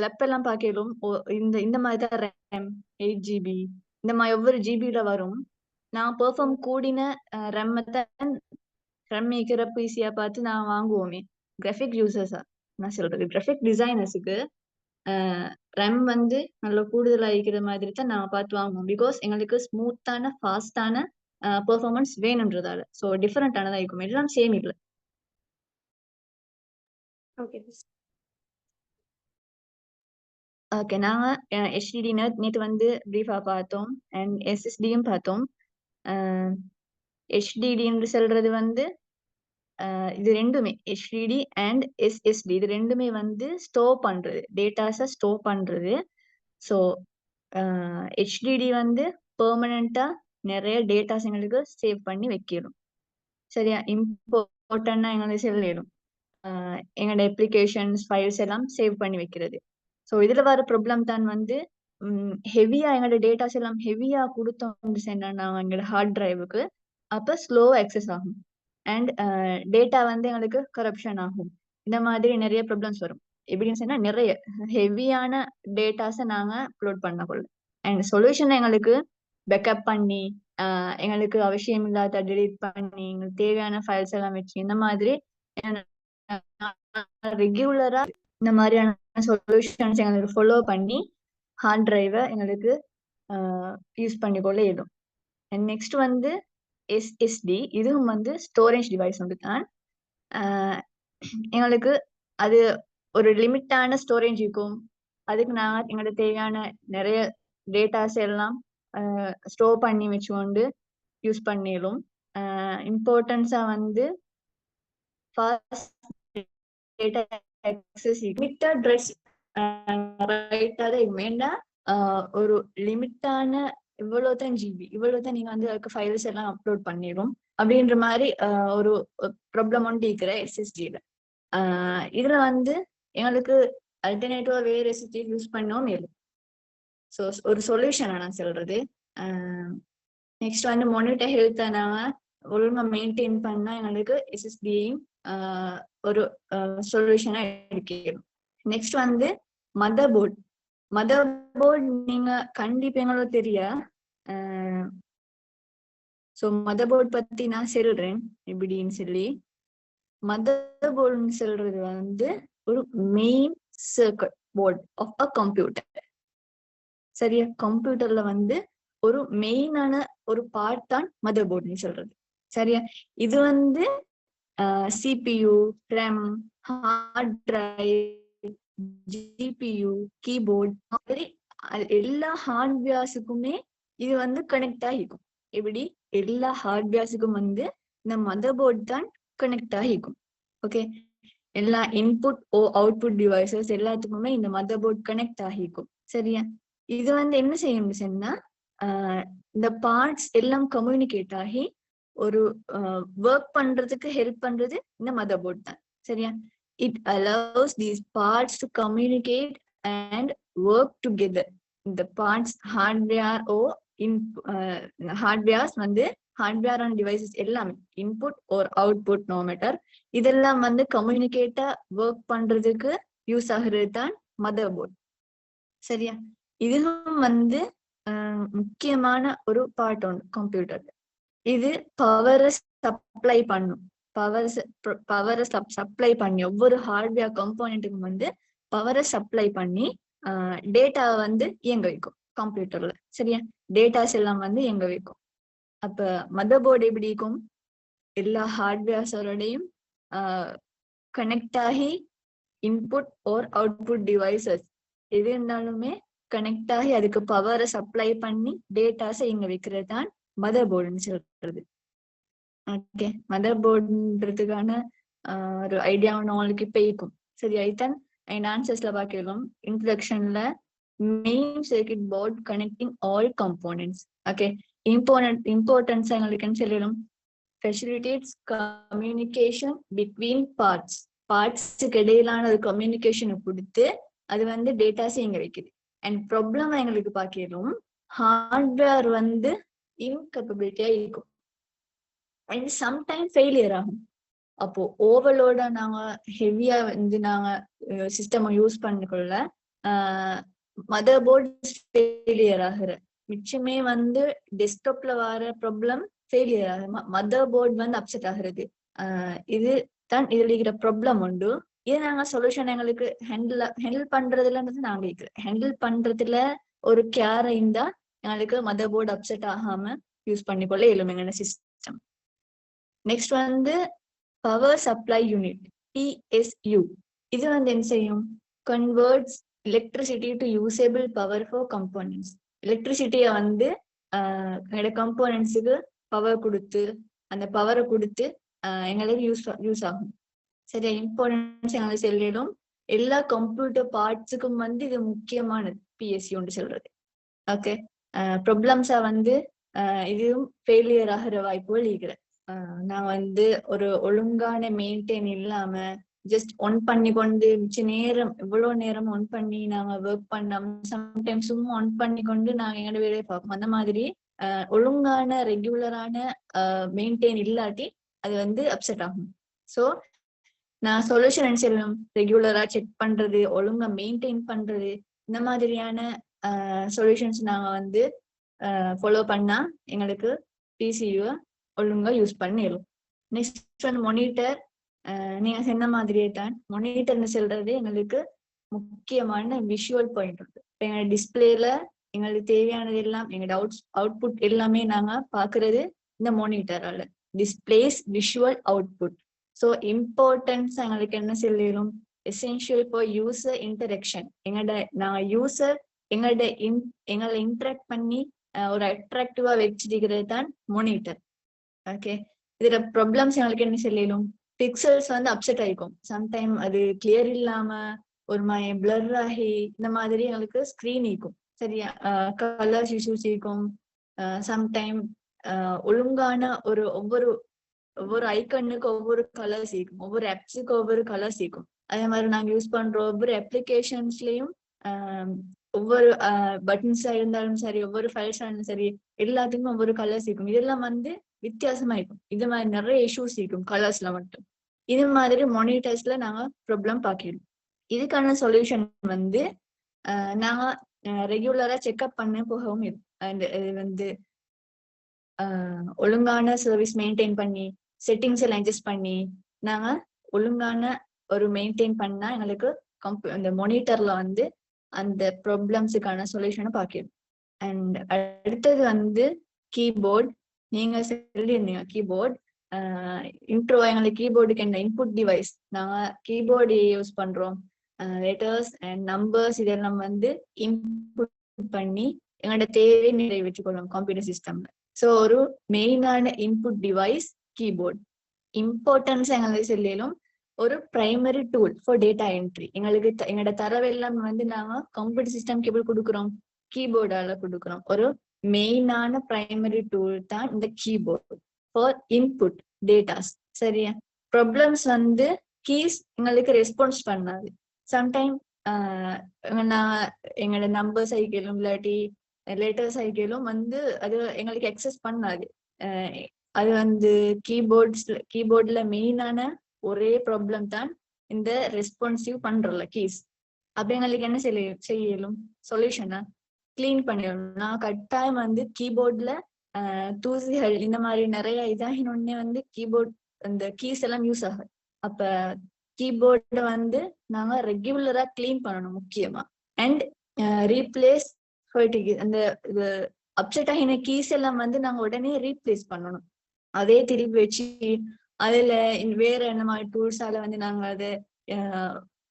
S1: லெப் எல்லாம் பாக்கலும் இந்த இந்த மாதிரி தான் ரேம் 8 GB இந்த மாதிரி ஒவ்வொரு ஜிபில வரும். நான் பெர்ஃபார்ம் கூடின ரெம் தான் ரெம் மேக்கிற பிசியா பார்த்து நான் வாங்குவோமே. கிராஃபிக் யூசர்ஸா நான் சொல்றது, கிராஃபிக் டிசைனர்ஸுக்கு ரெம் வந்து நல்ல கூடுதலா இருக்கிற மாதிரி தான் நான் பார்த்து வாங்குவோம். பிகாஸ் எங்களுக்கு ஸ்மூத்தான ஃபாஸ்டான பெர்ஃபார்மன்ஸ் வேணும்ன்றதால. ஸோ டிஃபரெண்டானதா இருக்கும், எல்லாம் சேம் இல்லை.
S3: ஓகே
S1: ஓகே, நாங்க HDD நேற்று வந்து பிரீஃபா பார்த்தோம் அண்ட் SSDயும் பார்த்தோம். HDDன்னு சொல்றது வந்து இது ரெண்டுமே HDD அண்ட் SSD இது ரெண்டுமே வந்து ஸ்டோர் பண்றது, டேட்டாஸை ஸ்டோர் பண்றது. ஸோ HDD வந்து பெர்மனண்டா நிறைய டேட்டாஸ் எங்களுக்கு சேவ் பண்ணி வைக்கணும். சரியா, இம்பார்ட்டன்டா எங்களுக்கு செல்லிடும். எங்களோட அப்ளிகேஷன்ஸ் ஃபைல்ஸ் எல்லாம் சேவ் பண்ணி வைக்கிறது. ஸோ இதுல வர ப்ராப்ளம் தான் வந்து ஹெவியா எங்களோட டேட்டாஸ் எல்லாம் ஹெவியா கொடுத்தோம் சொன்னா எங்களோட ஹார்ட் டிரைவுக்கு அப்ப ஸ்லோ ஆக்சஸ் ஆகும் அண்ட் டேட்டா வந்து எங்களுக்கு கரப்ஷன் ஆகும். இந்த மாதிரி நிறைய ப்ராப்ளம்ஸ் வரும். எப்படின்னு சொன்னா நிறைய ஹெவியான டேட்டாஸை நாங்க அப்லோட் பண்ணக்குள்ள அண்ட் சொல்யூஷன் எங்களுக்கு பேக்கப் பண்ணி எங்களுக்கு அவசியம் இல்லாத டெலீட் பண்ணி எங்களுக்கு தேவையான ஃபைல்ஸ் எல்லாம் வச்சு இந்த மாதிரி ரெகுலரா இந்த மாதிரியான சொல்யூஷன்ஸ் எங்களுக்கு ஃபாலோ பண்ணி ஹார்ட் டிரைவை எங்களுக்கு யூஸ் பண்ணிக்கொள்ள இயலும். அண்ட் நெக்ஸ்ட் வந்து SSD இதுவும் வந்து ஸ்டோரேஜ் டிவைஸ் வந்து தான். எங்களுக்கு அது ஒரு லிமிட்டான ஸ்டோரேஜ் இருக்கும். அதுக்கு நாங்கள் எங்களுக்கு தேவையான நிறைய டேட்டாஸ் எல்லாம் ஸ்டோர் பண்ணி வச்சுக்கொண்டு யூஸ் பண்ணிடும். இம்பார்ட்டன்ஸா வந்து fast data access limited dress ரைட்டா தான் இருக்கும். ஏன்னா ஒரு லிமிட்டான இவ்வளவுதான் ஜிபி இவ்வளவுதான் நீங்க வந்து அதுக்கு ஃபைல்ஸ் எல்லாம் அப்லோட் பண்ணிடும் அப்படின்ற மாதிரி ஒரு ப்ராப்ளம் ஒன்று இருக்கிற SSDல. இதுல வந்து எங்களுக்கு அல்டர்னேட்டிவா வேற SSD யூஸ் பண்ணவும் இல்லை. ஸோ ஒரு சொல்யூஷன் நான் சொல்றது. நெக்ஸ்ட் வந்து மானிட்டர் ஹெல்த்தை நாங்க ஒழுங்கா மெயின்டைன் பண்ணா எங்களுக்கு SSDயும் ஒரு சொல்யூஷனா எடுக்கணும். நெக்ஸ்ட் வந்து மதர் போர்ட் நீங்க கண்டிப்பா எங்களுக்கு தெரியா. ஸோ மதர் போர்ட் பத்தி நான் சொல்றேன் எப்படின்னு சொல்லி. மதர் போர்டுன்னு சொல்றது வந்து ஒரு main circuit board of a computer. சரியா, கம்ப்யூட்டர்ல வந்து ஒரு மெயினான ஒரு பார்ட் தான் மதர் போர்டுன்னு சொல்றது. சரியா, இது வந்து CPU, RAM, hard drive, GPU, keyboard மாதிரி எல்லா ஹார்ட்வேர்ஸுக்குமே இது வந்து கனெக்ட் ஆகிக்கும். எப்படி எல்லா ஹார்ட்வேர்ஸுக்கும் வந்து இந்த மதர் போர்ட் தான் கனெக்ட் ஆகிக்கும். ஓகே, எல்லா இன்புட் அவுட்புட் டிவைசஸ் எல்லாத்துக்குமே இந்த மதர் போர்ட் கனெக்ட் ஆகிக்கும். சரியா, இது வந்து என்ன செய்யும் சொன்னா இந்த பார்ட்ஸ் எல்லாம் கம்யூனிகேட் ஆகி ஒரு ஒர்க் பண்றதுக்கு ஹெல்ப் பண்றது இந்த மதர் போர்ட் தான். சரியா, it allows these parts to communicate and work together. இந்த பார்ட்ஸ் ஹார்ட்வேர் ஹார்ட்வேர்ஸ் வந்து ஹார்ட்வேர் அண்ட் டிவைசஸ் எல்லாமே இன்புட் ஒரு அவுட்புட் நோ மேட்டர் இதெல்லாம் வந்து கம்யூனிகேட்டா ஒர்க் பண்றதுக்கு யூஸ் ஆகுறது தான் மதர் போர்ட். சரியா, இதுவும் வந்து முக்கியமான ஒரு பார்ட் ஒன்று கம்ப்யூட்டர்ல. இது பவரை சப்ளை பண்ணும். பவரை சப்ளை பண்ணி ஒவ்வொரு ஹார்ட்வேர் கம்போனன்ட்டுக்கும் வந்து பவரை சப்ளை பண்ணி டேட்டாவை வந்து இயங்க வைக்கும் கம்ப்யூட்டர்ல. சரியா, டேட்டாஸ் எல்லாம் வந்து இயங்க வைக்கும். அப்ப மதர் போர்டு எப்படி இருக்கும், எல்லா ஹார்ட்வேர்ஸோடையும் கனெக்ட் ஆகி இன்புட் ஓர் அவுட்புட் டிவைசஸ் எது இருந்தாலுமே கனெக்ட் ஆகி அதுக்கு பவரை சப்ளை பண்ணி டேட்டாஸை இயங்க வைக்கிறது தான் மதர் போர்டுன்னு சொல்றது. ஓகே, மதர் போர்டுன்றதுக்கான ஒரு ஐடியா உங்களுக்கு இப்ப இருக்கும். சரி, ஐத்தான் அண்ட் ஆன்சர்ஸ்ல பாக்கலாம். இன்ட்ரடக்ஷன்ல main circuit board connecting all components. Okay, importance எங்களுக்கு சொல்லணும். Facilitates communication between parts. பார்ட்ஸுக்கு இடையிலான ஒரு கம்யூனிகேஷனை கொடுத்து அது வந்து டேட்டாஸ் இங்க வைக்குது. அண்ட் ப்ராப்ளம் எங்களுக்கு பார்க்கிறோம் ஹார்ட்வேர் வந்து இன்கேப்பபிலிட்டியா இருக்கும் அண்ட் சம்டைம் ஃபெயிலியர் ஆகும். அப்போ ஓவர்லோட நாங்க ஹெவியா வந்து நாங்க சிஸ்டம் யூஸ் பண்ணிக்கொள்ள மதர் போர்டு ஃபெயிலியர் ஆகுற மிச்சமே வந்து டெஸ்க்டாப்ல வர ப்ராப்ளம் ஃபெயிலியர் ஆகுது, மதர் போர்டு வந்து அப்செட் ஆகுறது. இது தான் இதுல இருக்கிற ப்ராப்ளம் உண்டு. இது நாங்க சொல்யூஷன் எங்களுக்கு ஹேண்டில் பண்றதுலன்றது நாங்க ஹேண்டில் பண்றதுல ஒரு கேர் இருந்தா எங்களுக்கு மதர் போர்டு அப்செட் ஆகாம யூஸ் பண்ணிக்கொள்ள இயலும் சிஸ்டம். நெக்ஸ்ட் வந்து பவர் சப்ளை யூனிட் PSU. இது வந்து என்ன செய்யும்? Converts electricity to usable power for components. எலக்ட்ரிசிட்டியை வந்து கம்போனன்ட்ஸுக்கு பவர் கொடுத்து அந்த பவரை கொடுத்து எங்களுக்கு யூஸ் ஆகும். சரியா? இம்பார்ட்டன்ஸ் எங்களுக்கு சொல்லிடும். எல்லா கம்ப்யூட்டர் பார்ட்ஸுக்கும் வந்து இது முக்கியமானது PSU சொல்றது. ஓகே, ப்ராப்ளம்ஸா வந்து இதுவும் ஃபெயிலியர் ஆகிற வாய்ப்புகள் இருக்கிற. நான் வந்து ஒரு ஒழுங்கான மெயின்டைன் இல்லாம ஜஸ்ட் ஒன் பண்ணி கொண்டு மிச்ச நேரம் இவ்வளவு நேரம் ஒன் பண்ணி நாங்க ஒர்க் பண்ணோம். சம்டைம்ஸ் சும்மா ஒன் பண்ணி கொண்டு நாங்க எங்களோட வேலையை பார்ப்போம். அந்த மாதிரி ஒழுங்கான ரெகுலரான மெயின்டைன் இல்லாட்டி அது வந்து அப்செட் ஆகும். ஸோ நான் சொல்யூஷன் சொல்லணும், ரெகுலரா செக் பண்றது, ஒழுங்கா மெயின்டைன் பண்றது, இந்த மாதிரியான சொல்யூஷன்ஸ் நாங்க வந்து ஃபாலோ பண்ணா எங்களுக்கு PCU ஒழுங்கா யூஸ் பண்ணிடும். நெக்ஸ்ட் வந்து மானிட்டர். நீங்க சொன்ன மாதிரியே தான் மானிட்டர்னு சொல்றது எங்களுக்கு முக்கியமான விஷுவல் பாயிண்ட் இருக்கு. இப்போ எங்க டிஸ்பிளேல எங்களுக்கு தேவையானது எல்லாம் எங்களோட அவுட்புட் எல்லாமே நாங்க பாக்குறது இந்த மானிட்டரால. Displays visual output. So importance எங்களுக்கு என்ன சொல்லிடும்? Essential for user interaction. நாங்க யூசர் எங்களை இன்டராக்ட் பண்ணி ஒரு அட்ராக்டிவா வச்சிருக்கிறது தான் மானிட்டர். ஓகே, இதுல ப்ராப்ளம்ஸ் எங்களுக்கு என்ன சொல்லிடும்? பிக்சல்ஸ் வந்து அப்செட் ஆயிக்கும். சம்டைம் அது கிளியர் இல்லாம ஒரு மாதிரி பிளர் ஆகி இந்த மாதிரி எங்களுக்கு ஸ்கிரீன் இருக்கும். சரியா? கலர்ஸ் இஷ்யூஸ் இருக்கும். சம்டைம் ஒழுங்கான ஒவ்வொரு ஐக்கனுக்கு ஒவ்வொரு கலர்ஸ் இருக்கும், ஒவ்வொரு ஆப்ஸுக்கு ஒவ்வொரு கலர்ஸ் இருக்கும். அதே மாதிரி நாங்க யூஸ் பண்ற ஒவ்வொரு அப்ளிகேஷன்ஸ்லயும் ஒவ்வொரு பட்டன்ஸா இருந்தாலும் சரி, ஒவ்வொரு ஃபைல்ஸா இருந்தாலும் சரி, எல்லாத்துக்கும் ஒவ்வொரு கலர்ஸ் இருக்கும். இதெல்லாம் வந்து வித்தியாசமா இருக்கும். இது மாதிரி நிறைய இஷ்யூஸ் இருக்கும் கலர்ஸ்ல மட்டும். இது மாதிரி மானிட்டர்ஸ்ல நாங்க ப்ராப்ளம் பார்க்கிறோம். இதுக்கான சொல்யூஷன் வந்து நாங்க ரெகுலரா செக்அப் பண்ண போகவும் இருக்கும். இது வந்து ஒழுங்கான சர்வீஸ் மெயின்டைன் பண்ணி செட்டிங்ஸ் எல்லாம் அட்ஜஸ்ட் பண்ணி நாங்க ஒழுங்கான ஒரு மெயின்டைன் பண்ணா எங்களுக்கு அந்த மானிட்டர்ல வந்து அந்த ப்ராப்ளம்ஸுக்கான சொல்யூஷனை பார்க்கணும். அண்ட் அடுத்தது வந்து கீபோர்ட். நீங்க சொல்லியிருந்தீங்க கீபோர்ட் இன்ட்ரோ. எங்களுக்கு கீபோர்டுக்கு என்ன இன்புட் டிவைஸ், நாங்க கீபோர்டு யூஸ் பண்றோம். லெட்டர்ஸ் அண்ட் நம்பர்ஸ் இதெல்லாம் வந்து இன்புட் பண்ணி எங்களோட தேவை நிறைவேற்றிக்கொள்ளும் கம்ப்யூட்டர் சிஸ்டம்ல. ஸோ ஒரு மெயினான இன்புட் டிவைஸ் கீபோர்ட். இம்பார்ட்டன்ஸ் எங்களுக்கு சொல்லிடும் ஒரு primary tool for data entry. எங்களோட தரவெல்லாம் வந்து நாங்க கம்ப்யூட்டர் சிஸ்டம் கேபிள் கொடுக்குறோம், கீபோர்டால கொடுக்குறோம். ஒரு மெயினான பிரைமரி டூல் தான் இந்த கீபோர்ட் ஃபார் இன்புட் டேட்டாஸ். சரியா? ப்ராப்ளம்ஸ் வந்து கீஸ் எங்களுக்கு ரெஸ்பான்ஸ் பண்ணாது. சம்டைம் எங்களோட நம்பர்ஸ் ஆகிக்கலும் இல்லாட்டி லெட்டர்ஸ் ஆகிக்கலும் வந்து அது எங்களுக்கு அக்சஸ் பண்ணாது. அது வந்து கீபோர்ட்ல மெயினான ஒரே ப்ராப்ளம் தான் இந்த ரெஸ்பான்சிவ் பண்றல கீஸ். அப்படி எங்களுக்கு என்ன செய்யலும்? சொல்யூஷனா கிளீன் பண்ணிடணும். நான் கட்டாயம் வந்து கீபோர்ட்ல தூசிகள் இந்த மாதிரி நிறைய இதாகினொன்னே வந்து கீபோர்ட் அந்த கீஸ் எல்லாம் யூஸ் ஆகும். அப்ப கீபோர்ட வந்து நாங்க ரெகுலரா கிளீன் பண்ணணும் முக்கியமா. அண்ட் ரீப்ளேஸ் அந்த அப்செட் ஆகின கீஸ் எல்லாம் வந்து நாங்க உடனே ரீப்ளேஸ் பண்ணணும். அதே திருப்பி வச்சு அதுல வேற என்ன மாதிரி டூல்ஸால வந்து நாங்க அதை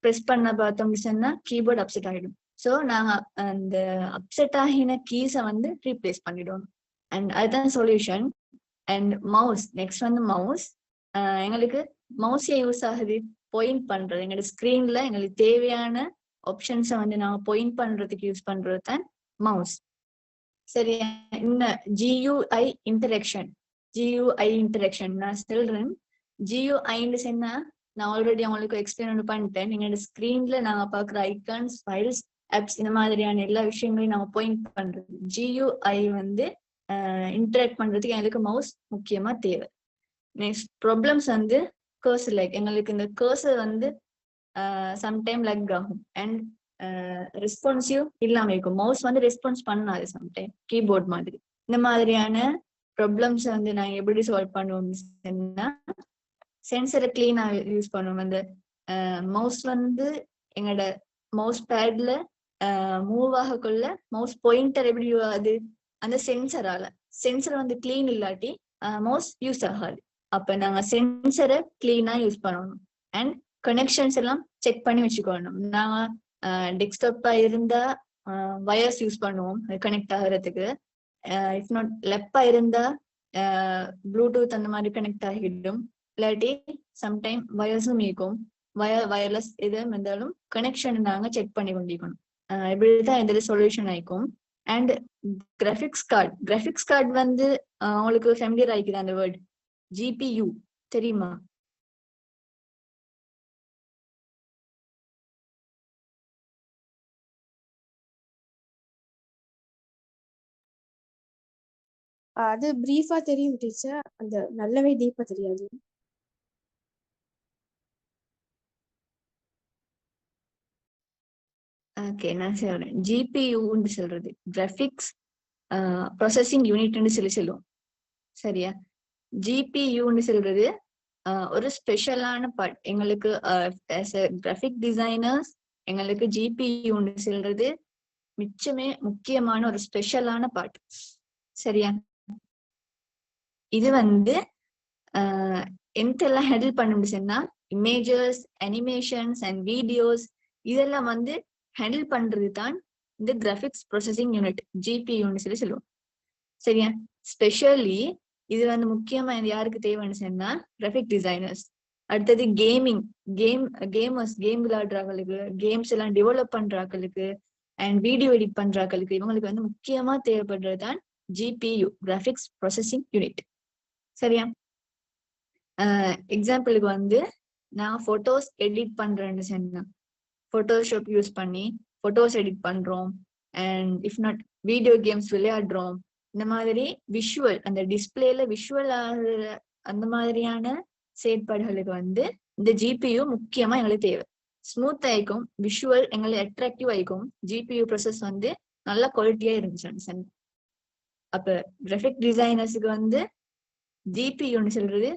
S1: ப்ரெஸ் பண்ண பார்த்தோம்னு சொன்னா கீபோர்ட் அப்செட் ஆகிடும். ஸோ நாங்க அந்த அப்செட் ஆகின கீஸை வந்து ரீப்ளேஸ் பண்ணிடுவோம். அண்ட் அதுதான் சொல்யூஷன். And mouse. நெக்ஸ்ட் வந்து மவுஸ். எங்களுக்கு மவுஸே யூஸ் ஆகுது பாயிண்ட் பண்றது. எங்களோட ஸ்கிரீன்ல எங்களுக்கு தேவையான ஆப்ஷன்ஸை வந்து நாங்க பாயிண்ட் பண்றதுக்கு யூஸ் பண்றது தான் மவுஸ். சரியா? இந்த GUI இன்டராக்ஷன் நான் சொல்றேன். GUIன்னு சொன்னா நான் ஆல்ரெடி உங்களுக்கு எக்ஸ்பிளைன் பண்ணிட்டேன். நீங்க ஸ்கிரீன்ல நாங்க பாக்குற ஐகான்ஸ், ஃபைல்ஸ், ஆப்ஸ் இந்த மாதிரியான எல்லா விஷயங்களையும் நாங்க பாயிண்ட் பண்றது. GUI வந்து இன்டராக்ட் பண்றதுக்கு எங்களுக்கு மவுஸ் முக்கியமா தேவை. நெக்ஸ்ட் ப்ராப்ளம்ஸ் வந்து கர்சர் லைக் எங்களுக்கு இந்த கர்சர் வந்து சம்டைம் லேக் ஆகும் அண்ட் ரெஸ்பான்சிவ் இல்லாம இருக்கும். மவுஸ் வந்து ரெஸ்பான்ஸ் பண்ணாது சம்டைம் கீபோர்ட் மாதிரி. இந்த மாதிரியான ப்ராப்ளம்ஸ் வந்து நாங்க எப்படி சால்வ் பண்ணுவோம்னா சென்சரை கிளீனா யூஸ் பண்ணுவோம். அந்த மவுஸ் வந்து எங்களோட மவுஸ் பேட்ல மூவ் ஆகக்குள்ள மவுஸ் பாயிண்டர் எப்படி அது அந்த சென்சர் வந்து கிளீன் இல்லாட்டி மவுஸ் யூஸ் ஆகாது. அப்ப நாங்க சென்சரை கிளீனா யூஸ் பண்ணணும் அண்ட் கனெக்ஷன்ஸ் எல்லாம் செக் பண்ணி வச்சுக்கணும். நாங்க டெஸ்க்டாப்பா இருந்தா வயர்ஸ் யூஸ் பண்ணுவோம் கனெக்ட் ஆகுறதுக்கு. இஃப் நாட் லெப்பா இருந்தா ப்ளூடூத் அந்த மாதிரி கனெக்ட் ஆகிடும். இல்லாட்டி சம்டைம் வயர்ஸும் இருக்கும். வயர்லெஸ் எது இருந்தாலும் கனெக்ஷன் நாங்க செக் பண்ணி கொண்டிருக்கணும். இப்படிதான் இந்த சொல்யூஷன் ஆயிக்கும். அண்ட் கிராஃபிக்ஸ் கார்டு வந்து உங்களுக்கு ஃபெமிலியர் ஆயிக்குது அந்த வேர்ட் GPU தெரியுமா?
S3: அது பிரீஃபா தெரியும் டீச்சர், அந்த நல்லவே டீப்பா தெரியாது.
S1: ஓகே, நான் சொல்றேன். GPUன்னு சொல்றது கிராஃபிக்ஸ் ப்ராசஸிங் யூனிட்னு சொல்லுவோம். சரியா? GPUன்னு சொல்றது ஒரு ஸ்பெஷலான பார்ட். எங்களுக்கு கிராஃபிக் டிசைனர்ஸ் எங்களுக்கு GPUன்னு சொல்றது மிச்சமே முக்கியமான ஒரு ஸ்பெஷலான பார்ட். சரியா? இது வந்து எந்தெல்லாம் ஹேண்டில் பண்ண முடியும்னா இமேஜஸ், அனிமேஷன்ஸ் அண்ட் வீடியோஸ் இதெல்லாம் வந்து ஹேண்டில் பண்றது தான் இந்த கிராஃபிக்ஸ் ப்ராசஸிங் யூனிட் GPUன்னு சொல்லுவோம். சரியா? ஸ்பெஷலி இது வந்து முக்கியமா யாருக்கு தேவைன்னு சொன்னா கிராஃபிக் டிசைனர்ஸ். அடுத்தது கேமர்ஸ், கேம் விளையாடுறாங்களுக்கு, கேம்ஸ் எல்லாம் டெவலப் பண்றாங்களுக்கு அண்ட் வீடியோ எடிட் பண்றாங்களுக்கு இவங்களுக்கு வந்து முக்கியமா தேவைப்படுறதுதான் GPU கிராஃபிக்ஸ் ப்ராசஸிங் யூனிட். சரியா? எக்ஸாம்பிளுக்கு வந்து நான் போட்டோஸ் எடிட் பண்றேன்னு சொன்னா போட்டோஷாப் யூஸ் பண்ணி போட்டோஸ் எடிட் பண்றோம். And if not video games விளையாடுறோம். இந்த மாதிரி விஷுவல் அந்த டிஸ்பிளேல விஷுவல் ஆகுற அந்த மாதிரியான செயற்பாடுகளுக்கு வந்து இந்த GPU முக்கியமா எங்களுக்கு தேவை. ஸ்மூத் ஆயிக்கும், விஷுவல் எங்களுக்கு அட்ராக்டிவ் ஆயிக்கும். GPU ப்ராசஸ் வந்து நல்ல குவாலிட்டியா இருந்துச்சு. அப்ப கிராஃபிக் டிசைனர்ஸுக்கு வந்து GPUன்னு சொல்றது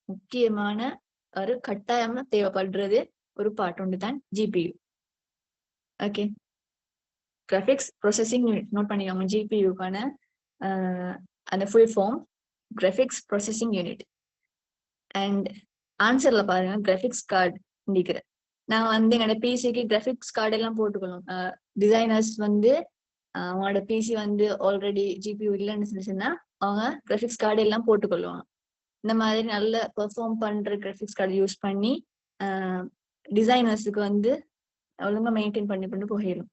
S1: முக்கியமான ஒரு கட்டாயமா தேவைப்படுறது ஒரு பார்ட் ஒன்று தான் GPU. Okay, graphics processing unit note பண்ணிக்கோங்க. GPUக்கான அந்த full form graphics processing unit. And ஆன்சர்ல பாருங்க கிராஃபிக்ஸ் கார்டு indiக்கிற. நான் வந்து என்னோட பிசிக்கு கிராஃபிக்ஸ் கார்டு எல்லாம் போட்டுக்கணும். டிசைனர்ஸ் வந்து அவங்களோட பிசி வந்து ஆல்ரெடி GPU இல்லைன்னு சொன்னா அவங்க கிராஃபிக்ஸ் கார்டு எல்லாம் போட்டுக்கொள்ளுவாங்க. இந்த மாதிரி நல்ல பெர்ஃபார்ம் பண்ற கிராஃபிக்ஸ் கார்டு யூஸ் பண்ணி டிசைனர்ஸுக்கு வந்து ஒழுங்கா மெயின்டைன் பண்ணி போயிடும்.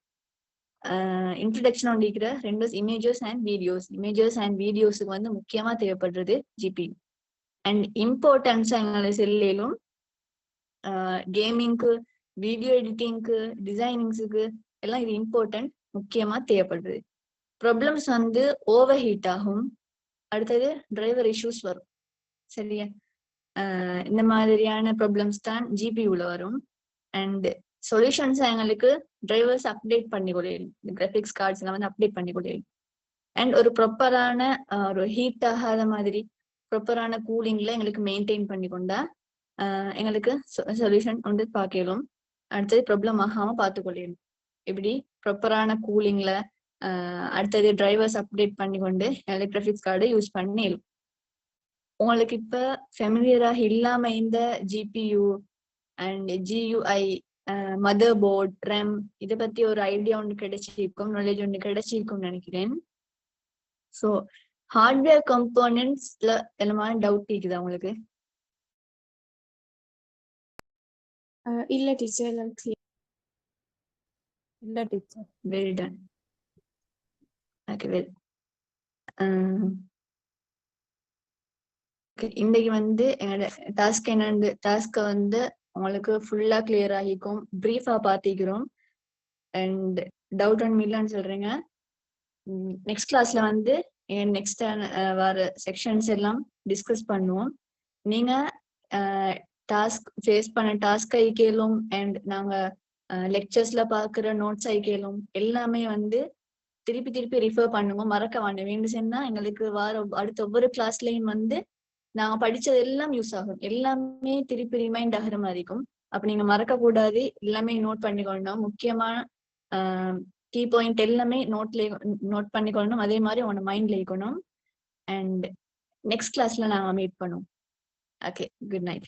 S1: இன்ட்ரடக்ஷன் ஒன்றிக்கிற ரெண்டு இமேஜஸ் அண்ட் வீடியோஸுக்கு வந்து முக்கியமா தேவைப்படுறது GPU. அண்ட் இம்பார்ட்டன்ஸா எங்களை செல்லிலும் கேமிங்க்கு, வீடியோ எடிட்டிங்க்கு, டிசைனிங்ஸுக்கு எல்லாம் இது இம்பார்ட்டன்ட், முக்கியமா தேவைப்படுறது. ப்ராப்ளம்ஸ் வந்து ஓவர் ஹீட் ஆகும். அடுத்தது டிரைவர் இஷ்யூஸ் வரும். சரியா? இந்த மாதிரியான ப்ராப்ளம்ஸ் தான் GPUல வரும். அண்ட் சொல்யூஷன்ஸ் எங்களுக்கு டிரைவர்ஸ் அப்டேட் பண்ணி கொள்ளையிடும். கிராஃபிக்ஸ் கார்ட்ஸ் எல்லாம் வந்து அப்டேட் பண்ணி கொள்ளையிடும். அண்ட் ஒரு ப்ராப்பரான ஒரு ஹீட் ஆகாத மாதிரி ப்ராப்பரான கூலிங்ல எங்களுக்கு மெயின்டைன் பண்ணி கொண்டா எங்களுக்கு சொல்யூஷன் வந்து பார்க்கலாம். அடுத்தது ப்ராப்ளம் ஆகாம பார்த்து கொள்ளையிடும். இப்படி ப்ராப்பரான கூலிங்ல அடுத்தது டிரைவர்ஸ் அப்டேட் பண்ணி கொண்டு எங்களுக்கு கிராஃபிக்ஸ் கார்டு யூஸ் பண்ணிடும். உங்களுக்கு இப்ப ஃபெமிலியராக இல்லாம இந்த GPU and GUI, motherboard, RAM இதை பத்தி ஒரு ஐடியா ஒன்று கிடைச்சிருக்கும், நாலேஜ் ஒன்று கிடைச்சிருக்கும் நினைக்கிறேன். ஸோ ஹார்ட்வேர் கம்போனன்ட்ஸ்ல என்னமான டவுட் இருக்குதா உங்களுக்கு?
S3: இல்ல டீச்சர், எல்லாம் clear.
S2: இல்ல teacher.
S1: Well done. Okay, well. இன்னைக்கு வந்து என்னோட டாஸ்க் வந்து உங்களுக்கு ஃபுல்லா கிளியர் ஆகிக்கும். பிரீஃபா பாத்திக்கிறோம். அண்ட் டவுட் ஒன்றும் இல்லைன்னு சொல்றீங்க. நெக்ஸ்ட் கிளாஸ்ல வந்து நெக்ஸ்ட் வர செக்ஷன்ஸ் எல்லாம் டிஸ்கஸ் பண்ணுவோம். நீங்க டாஸ்க் ஃபேஸ் பண்ண டாஸ்க் ஐக்கேலும் அண்ட் நாங்க லெக்சர்ஸ்ல பாக்குற நோட்ஸ் ஐக்கேலும் எல்லாமே வந்து திருப்பி திருப்பி ரிஃபர் பண்ணுவோம். மறக்க வேண்டாம். வேண்டுச்சுன்னா எங்களுக்கு அடுத்த ஒவ்வொரு கிளாஸ்லயும் வந்து நாங்க படிச்சது எல்லாம் யூஸ் ஆகும். எல்லாமே திருப்பி ரிமைண்ட் ஆகிற மாதிரி இருக்கும். அப்ப நீங்க மறக்க கூடாது. எல்லாமே நோட் பண்ணிக்கொள்ளணும். முக்கியமான கீ பாயிண்ட் எல்லாமே நோட் பண்ணிக்கொள்ளணும். அதே மாதிரி உன மைண்ட்ல இருக்கணும். அண்ட் நெக்ஸ்ட் கிளாஸ்ல நாங்க மீட் பண்ணுவோம். Okay, good night.